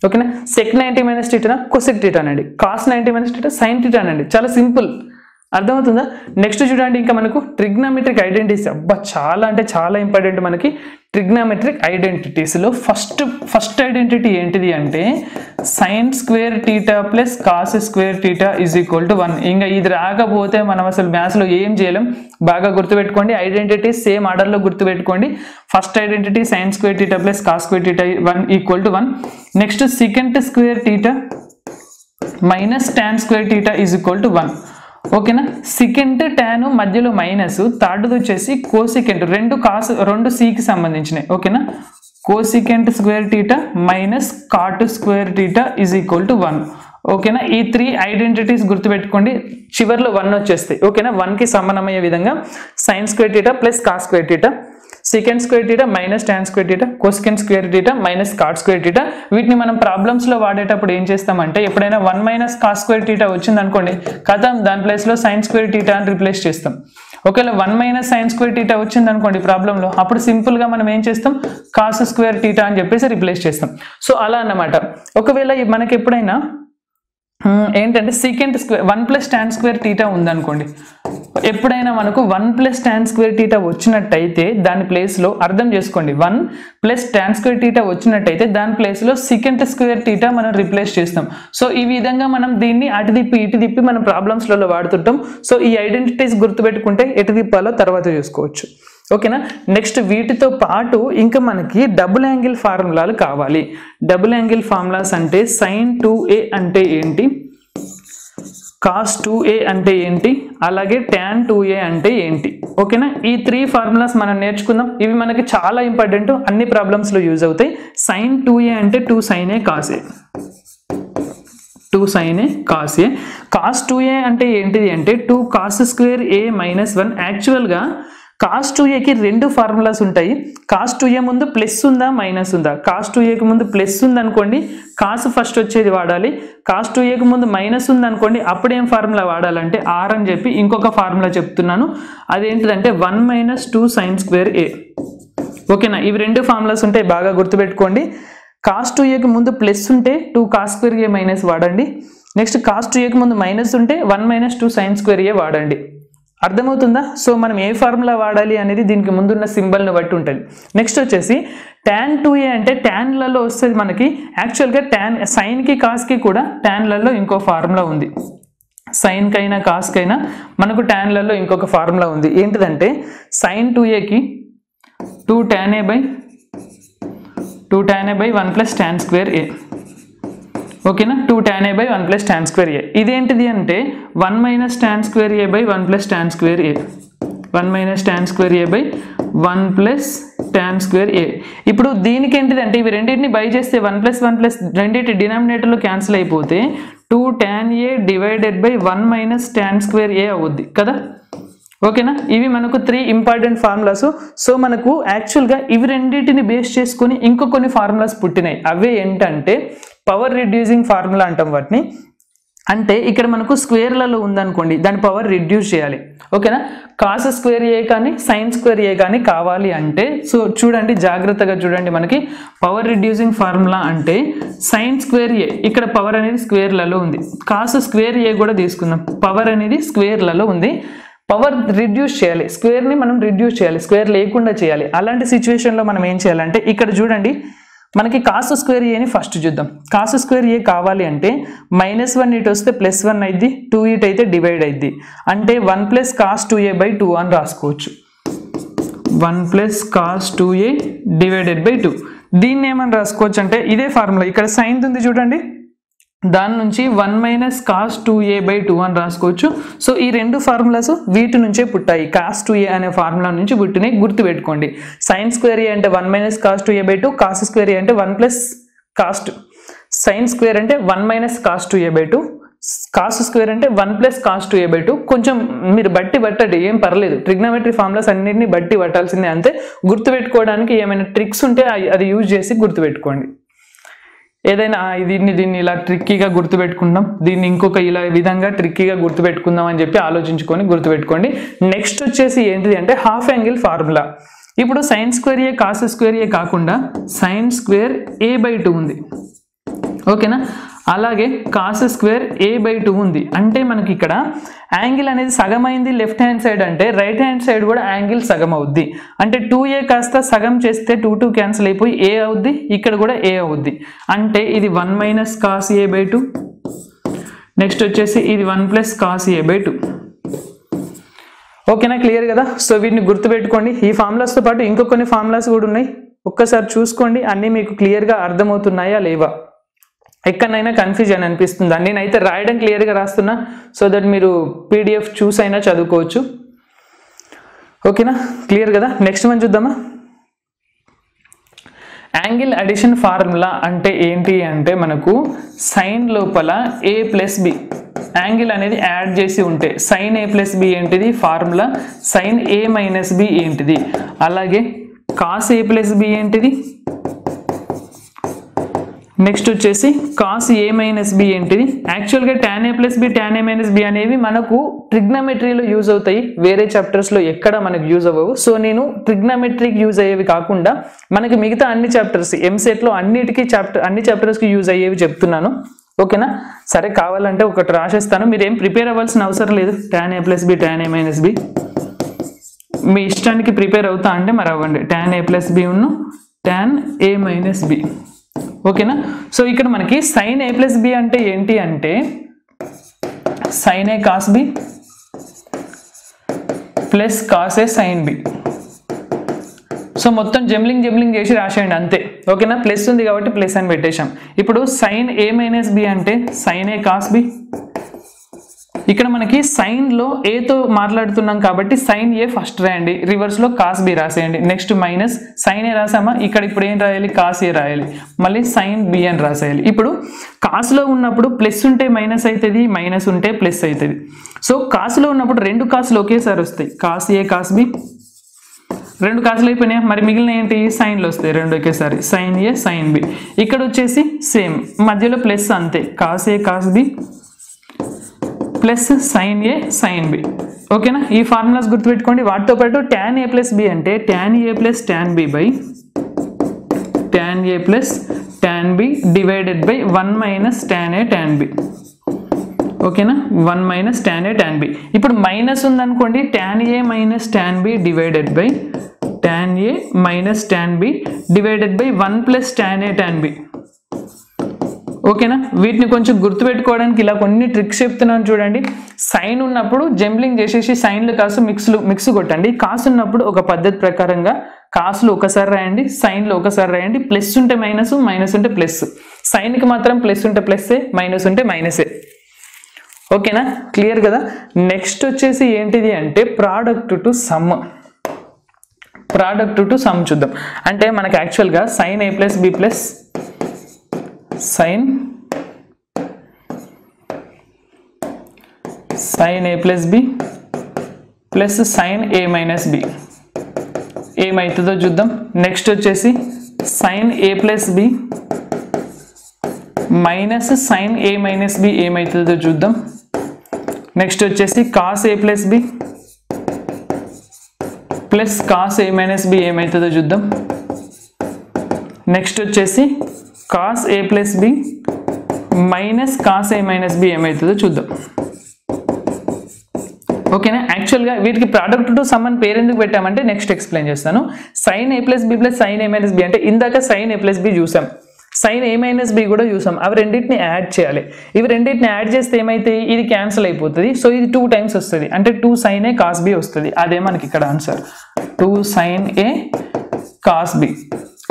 ఓకేనా sec 90 minus theta cosec theta అనండి cos 90 minus theta sine theta అనండి చాలా సింపుల్ అర్థమవుతుందా నెక్స్ట్ చూడండి ఇంకా మనకు ట్రిగ్నామెట్రిక్ ఐడెంటిటీస్ అబ్బా చాలా అంటే చాలా ఇంపార్టెంట్ మనకి ట్రిగ్నామెట్రిక్ ఐడెంటిటీస్లో ఫస్ట్ ఐడెంటిటీ ఏంటిది అంటే sign square theta plus cos square theta is equal to 1 ఇంకా ఇది రాకపోతే మనం అసలు మ్యాథ్స్లో ఏం చేయలేం బాగా గుర్తుపెట్టుకోండి ఐడెంటిటీస్ సేమ్ ఆర్డర్లో గుర్తుపెట్టుకోండి first identity sine square theta plus cos square theta 1 equal to 1 next second square theta minus tan square theta is equal to 1 ఓకేనా సెకండ్ టాన్ మధ్యలో మైనస్ థర్డ్ వచ్చేసి కోసికెంట్ రెండు సికి సంబంధించినవి ఓకేనా cosecant square theta minus cot square theta is equal to 1 ఓకేనా ఈ 3 ఐడెంటిటీస్ గుర్తుపెట్టుకోండి చివర్లో 1 వచ్చేస్తాయి ఓకేనా 1కి సమానమయ్యే విధంగా sine square theta plus cos square theta second square theta minus tan square theta cosecant square theta minus cot square theta వీటిని మనం ప్రాబ్లమ్స్లో వాడేటప్పుడు ఏం చేస్తామంటే ఎప్పుడైనా 1 మైనస్ కాస్ స్క్వేర్ టీటా వచ్చింది అనుకోండి కదా దాని ప్లేస్లో సైన్ స్క్వేర్ టీటా అని రిప్లేస్ చేస్తాం ఒకవేళ 1 మైనస్ సైన్ స్క్వేర్ టీటా వచ్చింది అనుకోండి ప్రాబ్లంలో అప్పుడు సింపుల్గా మనం ఏం చేస్తాం కాస్ స్క్వేర్ టీటా అని చెప్పేసి రిప్లేస్ చేస్తాం సో అలా అన్నమాట ఒకవేళ మనకి ఎప్పుడైనా ఏంటంటే సీకెంట్ స్క్వేర్ 1 + tan స్క్వేర్ θ ఉందనుకోండి. ఎప్పుడైనా మనకు 1 + tan స్క్వేర్ θ వచ్చినట్టయితే దాని ప్లేస్లో అర్థం చేసుకోండి, 1 + tan స్క్వేర్ θ వచ్చినట్టయితే దాని ప్లేస్లో సీకెంట్ స్క్వేర్ θ మనం రిప్లేస్ చేస్తాం. సో ఈ విధంగా మనం దీన్ని అటు తిప్పి ఇటు తిప్పి మనం ప్రాబ్లమ్స్లలో వాడుతుంటాం. సో ఈ ఐడెంటిటీస్ గుర్తుపెట్టుకుంటే ఎటు తిప్పాలో తర్వాత చూసుకోవచ్చు. ఓకేనా. నెక్స్ట్ వీటితో పాటు ఇంకా మనకి డబుల్ యాంగిల్ ఫార్ములాలు కావాలి. డబుల్ యాంగిల్ ఫార్ములాస్ అంటే sin 2a అంటే ఏంటి, cos 2a అంటే ఏంటి, అలాగే tan 2a అంటే ఏంటి. ఓకేనా. ఈ 3 ఫార్ములాస్ మనం నేర్చుకుందాం. ఇవి మనకి చాలా ఇంపార్టెంట్, అన్ని ప్రాబ్లమ్స్లో యూజ్ అవుతాయి. sin 2a అంటే 2 sin a cos a, 2 sin a cos a. cos 2a అంటే ఏంటిది అంటే 2 cos స్క్వేర్ a - 1. యాక్చువల్గా cos 2aకి 2 ఫార్ములాస్ ఉంటాయి. cos 2a ముందు ప్లస్ ఉందా మైనస్ ఉందా, cos 2aకి ముందు ప్లస్ ఉందనుకోండి cos ఫస్ట్ వచ్చేది వాడాలి. cos 2aకి ముందు మైనస్ ఉందనుకోండి అప్పుడు ఏం ఫార్ములా వాడాలంటే r అని చెప్పి ఇంకొక ఫార్ములా చెప్తున్నాను. అదేంటిదంటే 1 - 2 sin స్క్వేర్ a. ఓకేనా. ఇవి 2 ఫార్ములాస్ ఉంటాయి, బాగా గుర్తుపెట్టుకోండి. cos 2aకి ముందు ప్లస్ ఉంటే 2 cos స్క్వేర్ a మైనస్ వాడండి. నెక్స్ట్ cos 2aకి ముందు మైనస్ ఉంటే 1 - 2 sin స్క్వేర్ a వాడండి. అర్థమవుతుందా. సో మనం ఏ ఫార్ములా వాడాలి అనేది దీనికి ముందున్న సింబల్ని బట్టి ఉంటుంది. నెక్స్ట్ వచ్చేసి tan 2a అంటే ట్యాన్లలో వస్తుంది మనకి. యాక్చువల్గా సైన్కి కాస్కి కూడా ట్యాన్లలో ఇంకో ఫార్ములా ఉంది. సైన్కైనా కాస్కైనా మనకు ట్యాన్లలో ఇంకొక ఫార్ములా ఉంది. ఏంటిదంటే sin 2aకి 2 tan a / 1 + tan square a. ఓకేనా. 2 tan a / 1 + tan square a. ఇదేంటిది అంటే 1 - tan square a / 1 + tan square a, 1 - tan square a / 1 + tan square a. ఇప్పుడు దీనికి ఏంటిది అంటే ఇవి రెండింటిని బై చేస్తే 1 + 1 + రెండింటి డినామినేటర్లో క్యాన్సిల్ అయిపోతే 2 tan a / 1 - tan square a అవుద్ది కదా. ఓకేనా. ఇవి మనకు 3 ఇంపార్టెంట్ ఫార్ములాస్. సో మనకు యాక్చువల్గా ఇవి రెండింటిని బేస్ చేసుకొని ఇంకో కొన్ని ఫార్ములాస్ పుట్టినాయి. అవే ఏంటంటే పవర్ రిడ్యూసింగ్ ఫార్ములా అంటాం వాటిని. అంటే ఇక్కడ మనకు స్క్వేర్లలో ఉందనుకోండి దాని పవర్ రిడ్యూస్ చేయాలి. ఓకేనా. కాస్ స్క్వేర్ ఏ కానీ సైన్ స్క్వేర్ ఏ కానీ కావాలి అంటే సో చూడండి, జాగ్రత్తగా చూడండి. మనకి పవర్ రిడ్యూసింగ్ ఫార్ములా అంటే సైన్ స్క్వేర్ ఏ, ఇక్కడ పవర్ అనేది స్క్వేర్లలో ఉంది. కాస్ స్క్వేర్ ఏ కూడా తీసుకుందాం, పవర్ అనేది స్క్వేర్లలో ఉంది. పవర్ రిడ్యూస్ చేయాలి, స్క్వేర్ని మనం రిడ్యూస్ చేయాలి, స్క్వేర్ లేకుండా చేయాలి. అలాంటి సిచ్యువేషన్లో మనం ఏం చేయాలంటే ఇక్కడ చూడండి, మనకి కాస్ స్క్వేర్ ఏని ఫస్ట్ చూద్దాం. కాస్ స్క్వేర్ ఏ కావాలి అంటే -1 ఇటు వస్తే +1 అయింది, 2 ఇటు అయితే డివైడ్ అయింది. అంటే 1 + cos 2a / 2 అని రాసుకోవచ్చు. 1 + cos 2a / 2. దీన్ని ఏమని రాసుకోవచ్చు అంటే ఇదే ఫార్ములా, ఇక్కడ సైన్ ఉంది చూడండి, దాని నుంచి 1 - cos 2a / 2 అని రాసుకోవచ్చు. సో ఈ 2 ఫార్ములాస్ వీటి నుంచే పుట్టాయి, cos 2a అనే ఫార్ములా నుంచి పుట్టినాయి. గుర్తుపెట్టుకోండి. sin స్క్వేర్ a అంటే 1 - cos 2a / 2, cos square a అంటే 1 + cos 2, sin స్క్వేర్ అంటే 1 - cos 2a / 2, cos స్క్వేర్ అంటే 1 + cos 2a / 2. కొంచెం మీరు బట్టి పట్టండి, ఏం పర్లేదు. ట్రిగ్నోమెట్రీ ఫార్ములాస్ అన్నింటినీ బట్టి పట్టాల్సిందే, అంతే. గుర్తుపెట్టుకోవడానికి ఏమైనా ట్రిక్స్ ఉంటే అది యూజ్ చేసి గుర్తుపెట్టుకోండి. ఏదైనా దీన్ని ఇలా ట్రిక్కీగా గుర్తుపెట్టుకుందాం, దీన్ని ఇంకొక ఇలా విధంగా ట్రిక్కీగా గుర్తుపెట్టుకుందాం అని చెప్పి ఆలోచించుకొని గుర్తుపెట్టుకోండి. నెక్స్ట్ వచ్చేసి ఏంటిది అంటే హాఫ్ యాంగిల్ ఫార్ములా. ఇప్పుడు సైన్ స్క్వేర్ ఏ కాస్ స్క్వేర్ ఏ కాకుండా సైన్ స్క్వేర్ a / 2 ఉంది. ఓకేనా. అలాగే కాస్ స్క్వేర్ a / 2 ఉంది. అంటే మనకి ఇక్కడ యాంగిల్ అనేది సగం అయింది లెఫ్ట్ హ్యాండ్ సైడ్, అంటే రైట్ హ్యాండ్ సైడ్ కూడా యాంగిల్ సగం అవుద్ది. అంటే 2a కాస్త సగం చేస్తే 2 2 క్యాన్సిల్ అయిపోయి a అవుద్ది, ఇక్కడ కూడా a అవుద్ది. అంటే ఇది 1 - cos a / 2. నెక్స్ట్ వచ్చేసి ఇది 1 + cos a / 2. ఓకేనా, క్లియర్ కదా. సో వీటిని గుర్తుపెట్టుకోండి. ఈ ఫార్ములాస్తో పాటు ఇంకో కొన్ని ఫార్ములాస్ కూడా ఉన్నాయి, ఒక్కసారి చూసుకోండి. అన్నీ మీకు క్లియర్గా అర్థమవుతున్నాయా లేవా, ఎక్కడైనా కన్ఫ్యూజన్ అనిపిస్తుందా? నేనైతే రాయడం క్లియర్గా రాస్తున్నా, సో దట్ మీరు PDF చూసైనా చదువుకోవచ్చు. ఓకేనా, క్లియర్ కదా. నెక్స్ట్ మనం చూద్దామా. యాంగిల్ అడిషన్ ఫార్ములా అంటే ఏంటి అంటే మనకు సైన్ లోపల a + b యాంగిల్ అనేది యాడ్ చేసి ఉంటే సైన్ a + b ఏంటిది ఫార్ములా, సైన్ a - b ఏంటిది, అలాగే కాస్ a + b ఏంటిది, నెక్స్ట్ వచ్చేసి కాస్ a - b ఏంటిది. యాక్చువల్గా tan a + b tan a - b అనేవి మనకు ట్రిగ్నోమెట్రీలో యూజ్ అవుతాయి, వేరే చాప్టర్స్లో ఎక్కడ మనకు యూజ్ అవ్వవు. సో నేను ట్రిగ్నోమెట్రీకి యూజ్ అయ్యేవి కాకుండా మనకి మిగతా అన్ని చాప్టర్స్ ఎంసెట్లో అన్ని చాప్టర్స్కి యూజ్ అయ్యేవి చెప్తున్నాను. ఓకేనా. సరే కావాలంటే ఒకటి రాసేస్తాను, మీరు ఏం ప్రిపేర్ అవ్వాల్సిన అవసరం లేదు. tan a + b tan a - b మీ ఇష్టానికి ప్రిపేర్ అవుతా అంటే మరి అవ్వండి. tan a + b ఉన్ను tan a - b ఓకేనా. సో ఇక్కడ మనకి sin a + b అంటే ఏంటి అంటే sin a cos b plus cos a sin b. So మొత్తం జంబ్లింగ్ చేసి రాసేయండి అంతే. ఓకేనా. ప్లస్ ఉంది కాబట్టి ప్లస్ అని పెట్టేశాం. ఇప్పుడు sin a - b అంటే sin a cos b. ఇక్కడ మనకి సైన్లో ఏతో మాట్లాడుతున్నాం కాబట్టి sin a ఫస్ట్ రాయండి, రివర్స్లో cos b రాసేయండి. నెక్స్ట్ మైనస్ sin a రాసామా, ఇక్కడ ఇప్పుడు ఏం రాయాలి, cos a రాయాలి, మళ్ళీ sin b అని రాసేయాలి. ఇప్పుడు కాస్లో ఉన్నప్పుడు ప్లస్ ఉంటే మైనస్ అవుతుంది, మైనస్ ఉంటే ప్లస్ అవుతుంది. సో కాస్లో ఉన్నప్పుడు రెండు కాస్లు ఒకేసారి వస్తాయి, cos a cos b. రెండు కాసులు అయిపోయినాయి, మరి మిగిలిన ఏంటి, సైన్లు వస్తాయి రెండు ఒకేసారి, sin a sin b. ఇక్కడ వచ్చేసి సేమ్ మధ్యలో ప్లస్ అంతే, cos a cos b plus sin a sin b. ఓకేనా. ఈ ఫార్ములాస్ గుర్తుపెట్టుకోండి. వాటితో పాటు tan a + b అంటే tan a + tan b by tan a + tan b divided by 1 - tan a tan b. ఓకేనా. 1 - tan a tan b. ఇప్పుడు మైనస్ ఉందనుకోండి, tan a - tan b divided by tan a - tan b divided by 1 + tan a tan b. ఓకేనా. వీటిని కొంచెం గుర్తుపెట్టుకోవడానికి ఇలా కొన్ని ట్రిక్స్ చెప్తున్నాను చూడండి. సైన్ ఉన్నప్పుడు జంబ్లింగ్ చేసేసి సైన్లు కాసు మిక్స్ కొట్టండి. కాసు ఉన్నప్పుడు ఒక పద్ధతి ప్రకారంగా కాసులు ఒకసారి రాయండి, సైన్లు ఒకసారి రాయండి. ప్లస్ ఉంటే మైనస్, మైనస్ ఉంటే ప్లస్. సైన్కి మాత్రం ప్లస్ ఉంటే ప్లస్సే, మైనస్ ఉంటే మైనసే. ఓకేనా. క్లియర్ కదా. నెక్స్ట్ వచ్చేసి ఏంటిది అంటే product to some. Product to some చూద్దాం. అంటే మనకి యాక్చువల్గా sin a + b plus sin a + b plus sin a - b ఏమవుతుందో చూద్దాం. నెక్స్ట్ వచ్చేసి sin a + b minus sin a - b ఏమవుతుందో చూద్దాం. నెక్స్ట్ వచ్చేసి cos a + b plus cos a - b ఏమవుతుందో చూద్దాం. నెక్స్ట్ వచ్చేసి cos a + b minus cos a - b ఏమవుతుందో చూద్దాం. ఓకేనా. యాక్చువల్గా వీటికి ప్రోడక్ట్ టు సమ్ అని పేరు ఎందుకు పెట్టామంటే నెక్స్ట్ ఎక్స్ప్లెయిన్ చేస్తాను. sin a + b plus sin a - b అంటే ఇందాక sin a + b చూసాం, sin a - b కూడా చూసాం. అవి రెండింటిని యాడ్ చేయాలి. ఇవి రెండింటిని యాడ్ చేస్తే ఏమైతే ఇది క్యాన్సిల్ అయిపోతుంది. సో ఇది 2 టైమ్స్ వస్తుంది, అంటే 2 sin a cos b వస్తుంది. అదే మనకి ఇక్కడ answer, 2 sin a cos b.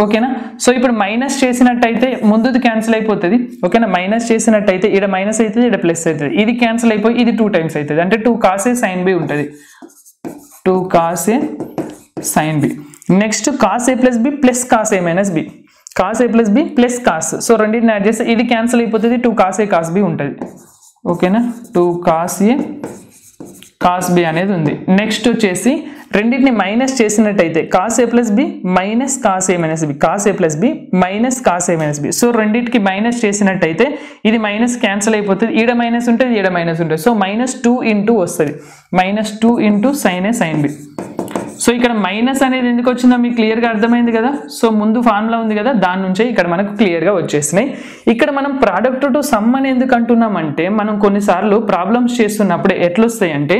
ఓకేనా. సో ఇప్పుడు మైనస్ చేసినట్టయితే ముందుది క్యాన్సిల్ అయిపోతుంది. ఓకేనా. మైనస్ చేసినట్టయితే ఇక్కడ మైనస్ అవుతుంది, ఇక్కడ ప్లస్ అవుతుంది. ఇది క్యాన్సిల్ అయిపోయి ఇది 2 టైమ్స్ అవుతుంది, అంటే 2 cos a sin b ఉంటుంది, 2 cos a sin b. Next cos a + b plus cos a - b, cos a + b plus cos. So రెండింటిని యాడ్ చేస్తే ఇది క్యాన్సిల్ అయిపోతుంది, 2 cos a cos b ఉంటుంది. ఓకేనా. 2 cos a cos b అనేది ఉంది. నెక్స్ట్ వచ్చేసి రెండింటిని మైనస్ చేసినట్టయితే cos a + b minus cos a - b, cos a + b minus cos a - b. So రెండింటికి మైనస్ చేసినట్టయితే ఇది మైనస్ క్యాన్సిల్ అయిపోతుంది, ఈడ మైనస్ ఉంటుంది, ఈడ మైనస్ ఉంటుంది. సో -2 × వస్తుంది, -2 × sin a sin b. So ఇక్కడ మైనస్ అనేది ఎందుకు వచ్చిందో మీకు క్లియర్గా అర్థమైంది కదా. సో ముందు ఫార్ములా ఉంది కదా, దాని నుంచే ఇక్కడ మనకు క్లియర్గా వచ్చేసినాయి. ఇక్కడ మనం ప్రోడక్ట్ టు సమ్ అని ఎందుకు అంటున్నామంటే మనం కొన్నిసార్లు ప్రాబ్లమ్స్ చేస్తున్నప్పుడు ఎట్లొస్తాయి అంటే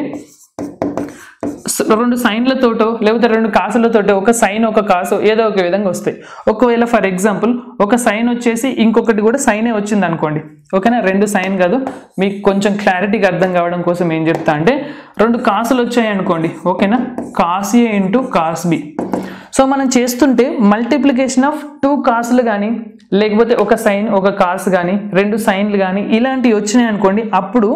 రెండు సైన్లతోటో లేకపోతే రెండు కాసులతోటో ఒక సైన్ ఒక కాసు ఏదో ఒక విధంగా వస్తాయి. ఒకవేళ ఫర్ ఎగ్జాంపుల్ ఒక సైన్ వచ్చేసి ఇంకొకటి కూడా సైనే వచ్చింది అనుకోండి. ఓకేనా. రెండు సైన్ కాదు, మీకు కొంచెం క్లారిటీగా అర్థం కావడం కోసం ఏం చెప్తా అంటే రెండు కాసులు వచ్చాయి అనుకోండి. ఓకేనా. cos a × cos b. So మనం చేస్తుంటే మల్టిప్లికేషన్ ఆఫ్ 2 కాసులు కానీ లేకపోతే ఒక సైన్ ఒక కాస్ కానీ రెండు సైన్లు కానీ ఇలాంటివి వచ్చినాయి అనుకోండి, అప్పుడు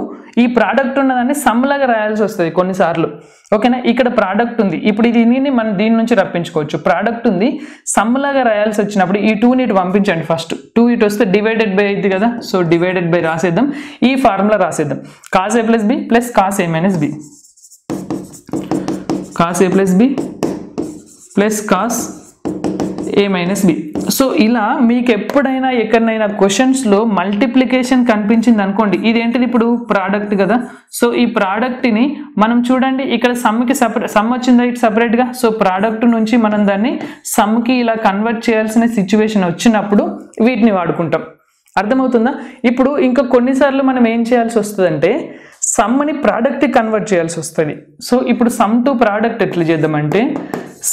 ఈ ప్రోడక్ట్ ఉన్నదాన్ని సమ్లాగా రాయాల్సి వస్తుంది కొన్నిసార్లు. ఓకేనా. ఇక్కడ ప్రోడక్ట్ ఉంది, ఇప్పుడు దీనిని మనం దీని నుంచి రప్పించుకోవచ్చు. ప్రోడక్ట్ ఉంది, సమ్లాగా రాయాల్సి వచ్చినప్పుడు ఈ 2ని ఇటు పంపించండి. ఫస్ట్ 2 ఇటు వస్తే డివైడెడ్ బై అయింది కదా. సో డివైడెడ్ బై రాసేద్దాం, ఈ ఫార్ములా రాసేద్దాం. cos a + b plus cos a - b, cos a + b plus cos a - b. So ఇలా మీకు ఎప్పుడైనా ఎక్కడైనా క్వశ్చన్స్లో మల్టిప్లికేషన్ కనిపించింది అనుకోండి, ఇదేంటిది ఇప్పుడు ప్రోడక్ట్ కదా. సో ఈ ప్రోడక్ట్ని మనం చూడండి ఇక్కడ సమ్కి సమ్ వచ్చిందా ఇటు సపరేట్గా. సో ప్రోడక్ట్ నుంచి మనం దాన్ని సమ్కి ఇలా కన్వర్ట్ చేయాల్సిన సిచ్యువేషన్ వచ్చినప్పుడు వీటిని వాడుకుంటాం. అర్థమవుతుందా? ఇప్పుడు ఇంకా కొన్నిసార్లు మనం ఏం చేయాల్సి వస్తుందంటే సమ్ని ప్రోడక్ట్కి కన్వర్ట్ చేయాల్సి వస్తుంది. సో ఇప్పుడు సమ్ టు ప్రోడక్ట్ ఎట్లా చేద్దామంటే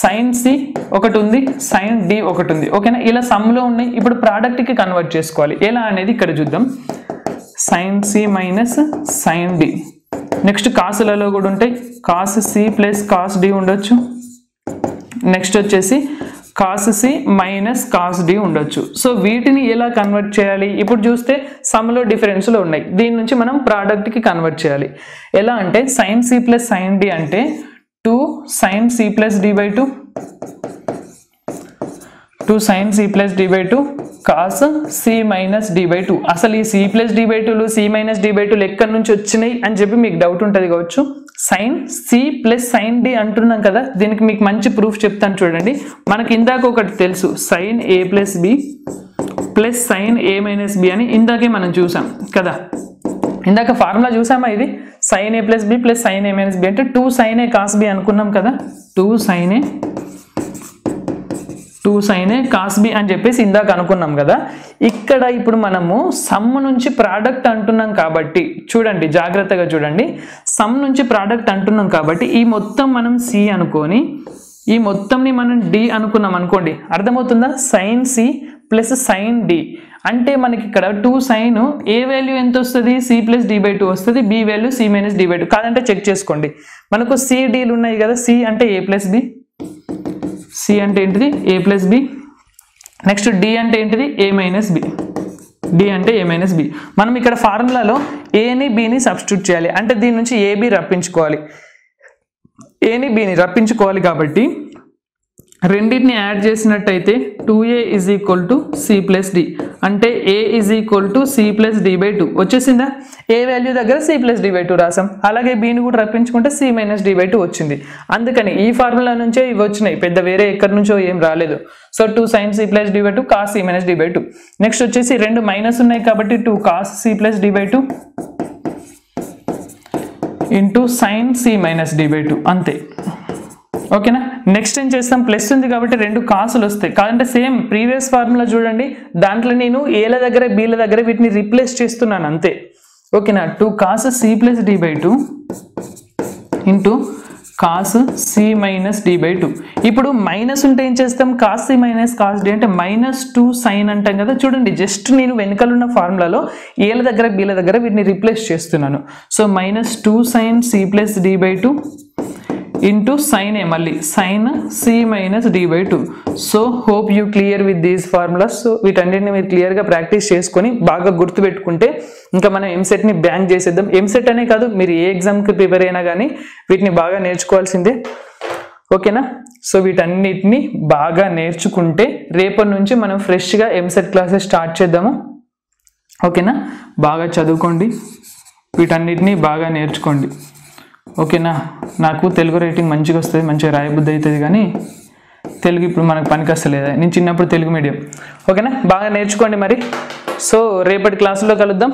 సైన్ సి ఒకటి ఉంది, సైన్ డి ఒకటి ఉంది, ఓకేనా? ఇలా సమ్లో ఉన్నాయి, ఇప్పుడు ప్రోడక్ట్కి కన్వర్ట్ చేసుకోవాలి. ఎలా అనేది ఇక్కడ చూద్దాం. Sine C minus sine D. Next కాసులలో కూడా ఉంటాయి, cos C plus cos D ఉండొచ్చు. నెక్స్ట్ వచ్చేసి cos C minus cos D ఉండొచ్చు. సో వీటిని ఎలా కన్వర్ట్ చేయాలి? ఇప్పుడు చూస్తే సమ్లో డిఫరెన్స్లో ఉన్నాయి, దీని నుంచి మనం ప్రోడక్ట్కి కన్వర్ట్ చేయాలి. ఎలా అంటే sine C plus sine D అంటే 2 sine C plus D by 2, 2 sine C plus D by 2 cos C minus D by 2. అసలు ఈ సి ప్లస్ డి బై 2లు సి మైనస్ డి బై 2లు ఎక్కడి నుంచి వచ్చినాయి అని చెప్పి మీకు డౌట్ ఉంటుంది కావచ్చు. Sine C plus sine D అంటున్నాం కదా, దీనికి మీకు మంచి ప్రూఫ్ చెప్తాను చూడండి. మనకి ఇందాక ఒకటి తెలుసు, సైన్ ఏ ప్లస్ బి ప్లస్ సైన్ ఏ మైనస్ బి అని ఇందాకే మనం చూసాం కదా. ఇందాక ఫార్ములా చూసామా? ఇది సైన్ ఏ ప్లస్ బి ప్లస్ సైన్ ఏ మైనస్ బి అంటే 2 సైన్ ఏ కాస్ బి అనుకున్నాం కదా. 2 సైన్ ఏ కాస్ బి అని చెప్పేసి ఇందాక అనుకున్నాం కదా. ఇక్కడ ఇప్పుడు మనము సమ్ నుంచి ప్రోడక్ట్ అంటున్నాం కాబట్టి చూడండి, జాగ్రత్తగా చూడండి. సమ్ నుంచి ప్రోడక్ట్ అంటున్నాం కాబట్టి ఈ మొత్తం మనం సి అనుకొని ఈ మొత్తంని మనం డి అనుకున్నాం అనుకోండి, అర్థమవుతుందా? Sine C plus sine D అంటే మనకి ఇక్కడ 2 సైన్ ఏ వాల్యూ ఎంత వస్తుంది? సి ప్లస్ డి బై 2 వస్తుంది, B value C minus D by 2. కాదంటే చెక్ చేసుకోండి, మనకు సి డీలు ఉన్నాయి కదా. సి అంటే ఏ ప్లస్ బి, సి అంటే ఏంటిది? ఏ ప్లస్ బి. నెక్స్ట్ డి అంటే ఏంటిది? ఏ మైనస్ బి. డి అంటే ఏ మైనస్ బి. మనం ఇక్కడ ఫార్ములాలో ఏని బిని సబ్స్టిట్యూట్ చేయాలి, అంటే దీని నుంచి ఏబి రప్పించుకోవాలి. ఏని బిని రప్పించుకోవాలి కాబట్టి రెండింటిని యాడ్ చేసినట్టయితే 2a is equal to C plus D అంటే A is equal to C plus D by 2 వచ్చేసిందా? ఏ వాల్యూ దగ్గర సి ప్లస్ డి బై 2 రాసాం, అలాగే బిని కూడా రప్పించుకుంటే సి మైనస్ డి బై 2 వచ్చింది. అందుకని ఈ ఫార్ములా నుంచే ఇవి వచ్చినాయి, పెద్ద వేరే ఎక్కడి నుంచో ఏం రాలేదు. So 2 sine C plus D by 2 cos C minus D by 2. Next వచ్చేసి 2 మైనస్ ఉన్నాయి కాబట్టి 2 cos C plus D by 2 into sine C minus D by 2 అంతే, ఓకేనా? నెక్స్ట్ ఏం చేస్తాం? ప్లస్ ఉంది కాబట్టి 2 కాసులు వస్తాయి. కాదంటే సేమ్ ప్రీవియస్ ఫార్ములా చూడండి, దాంట్లో నేను ఏల దగ్గర బీల దగ్గర వీటిని రీప్లేస్ చేస్తున్నాను అంతే, ఓకేనా? 2 cos C plus D by 2 into cos C minus D by 2. ఇప్పుడు మైనస్ ఉంటే ఏం చేస్తాం? Cos C minus cos D అంటే -2 సైన్ అంటాం కదా. చూడండి, జస్ట్ నేను వెనకాలన్న ఫార్ములాలో ఏల దగ్గర బీల దగ్గర వీటిని రీప్లేస్ చేస్తున్నాను. So -2 sine C plus D by 2 into sine A, మళ్ళీ sine C minus D by 2. So hope you clear with these formulas. So వీటన్నిటిని మీరు క్లియర్గా ప్రాక్టీస్ చేసుకొని బాగా గుర్తుపెట్టుకుంటే ఇంకా మనం ఎంసెట్ని బ్యాంక్ చేసేద్దాం. ఎంసెట్ అనే కాదు, మీరు ఏ ఎగ్జామ్కి ప్రిపేర్ అయినా కానీ వీటిని బాగా నేర్చుకోవాల్సిందే, ఓకేనా? సో వీటన్నిటిని బాగా నేర్చుకుంటే రేపటి నుంచి మనం ఫ్రెష్గా ఎంసెట్ క్లాసెస్ స్టార్ట్ చేద్దాము, ఓకేనా? బాగా చదువుకోండి, వీటన్నిటిని బాగా నేర్చుకోండి, ఓకేనా? నాకు తెలుగు రైటింగ్ మంచిగా వస్తుంది, మంచిగా రాయబుద్ధి అవుతుంది, కానీ తెలుగు ఇప్పుడు మనకు పనికి వస్తలేదు. నేను చిన్నప్పుడు తెలుగు మీడియం, ఓకేనా? బాగా నేర్చుకోండి మరి. సో రేపటి క్లాసులో కలుద్దాం.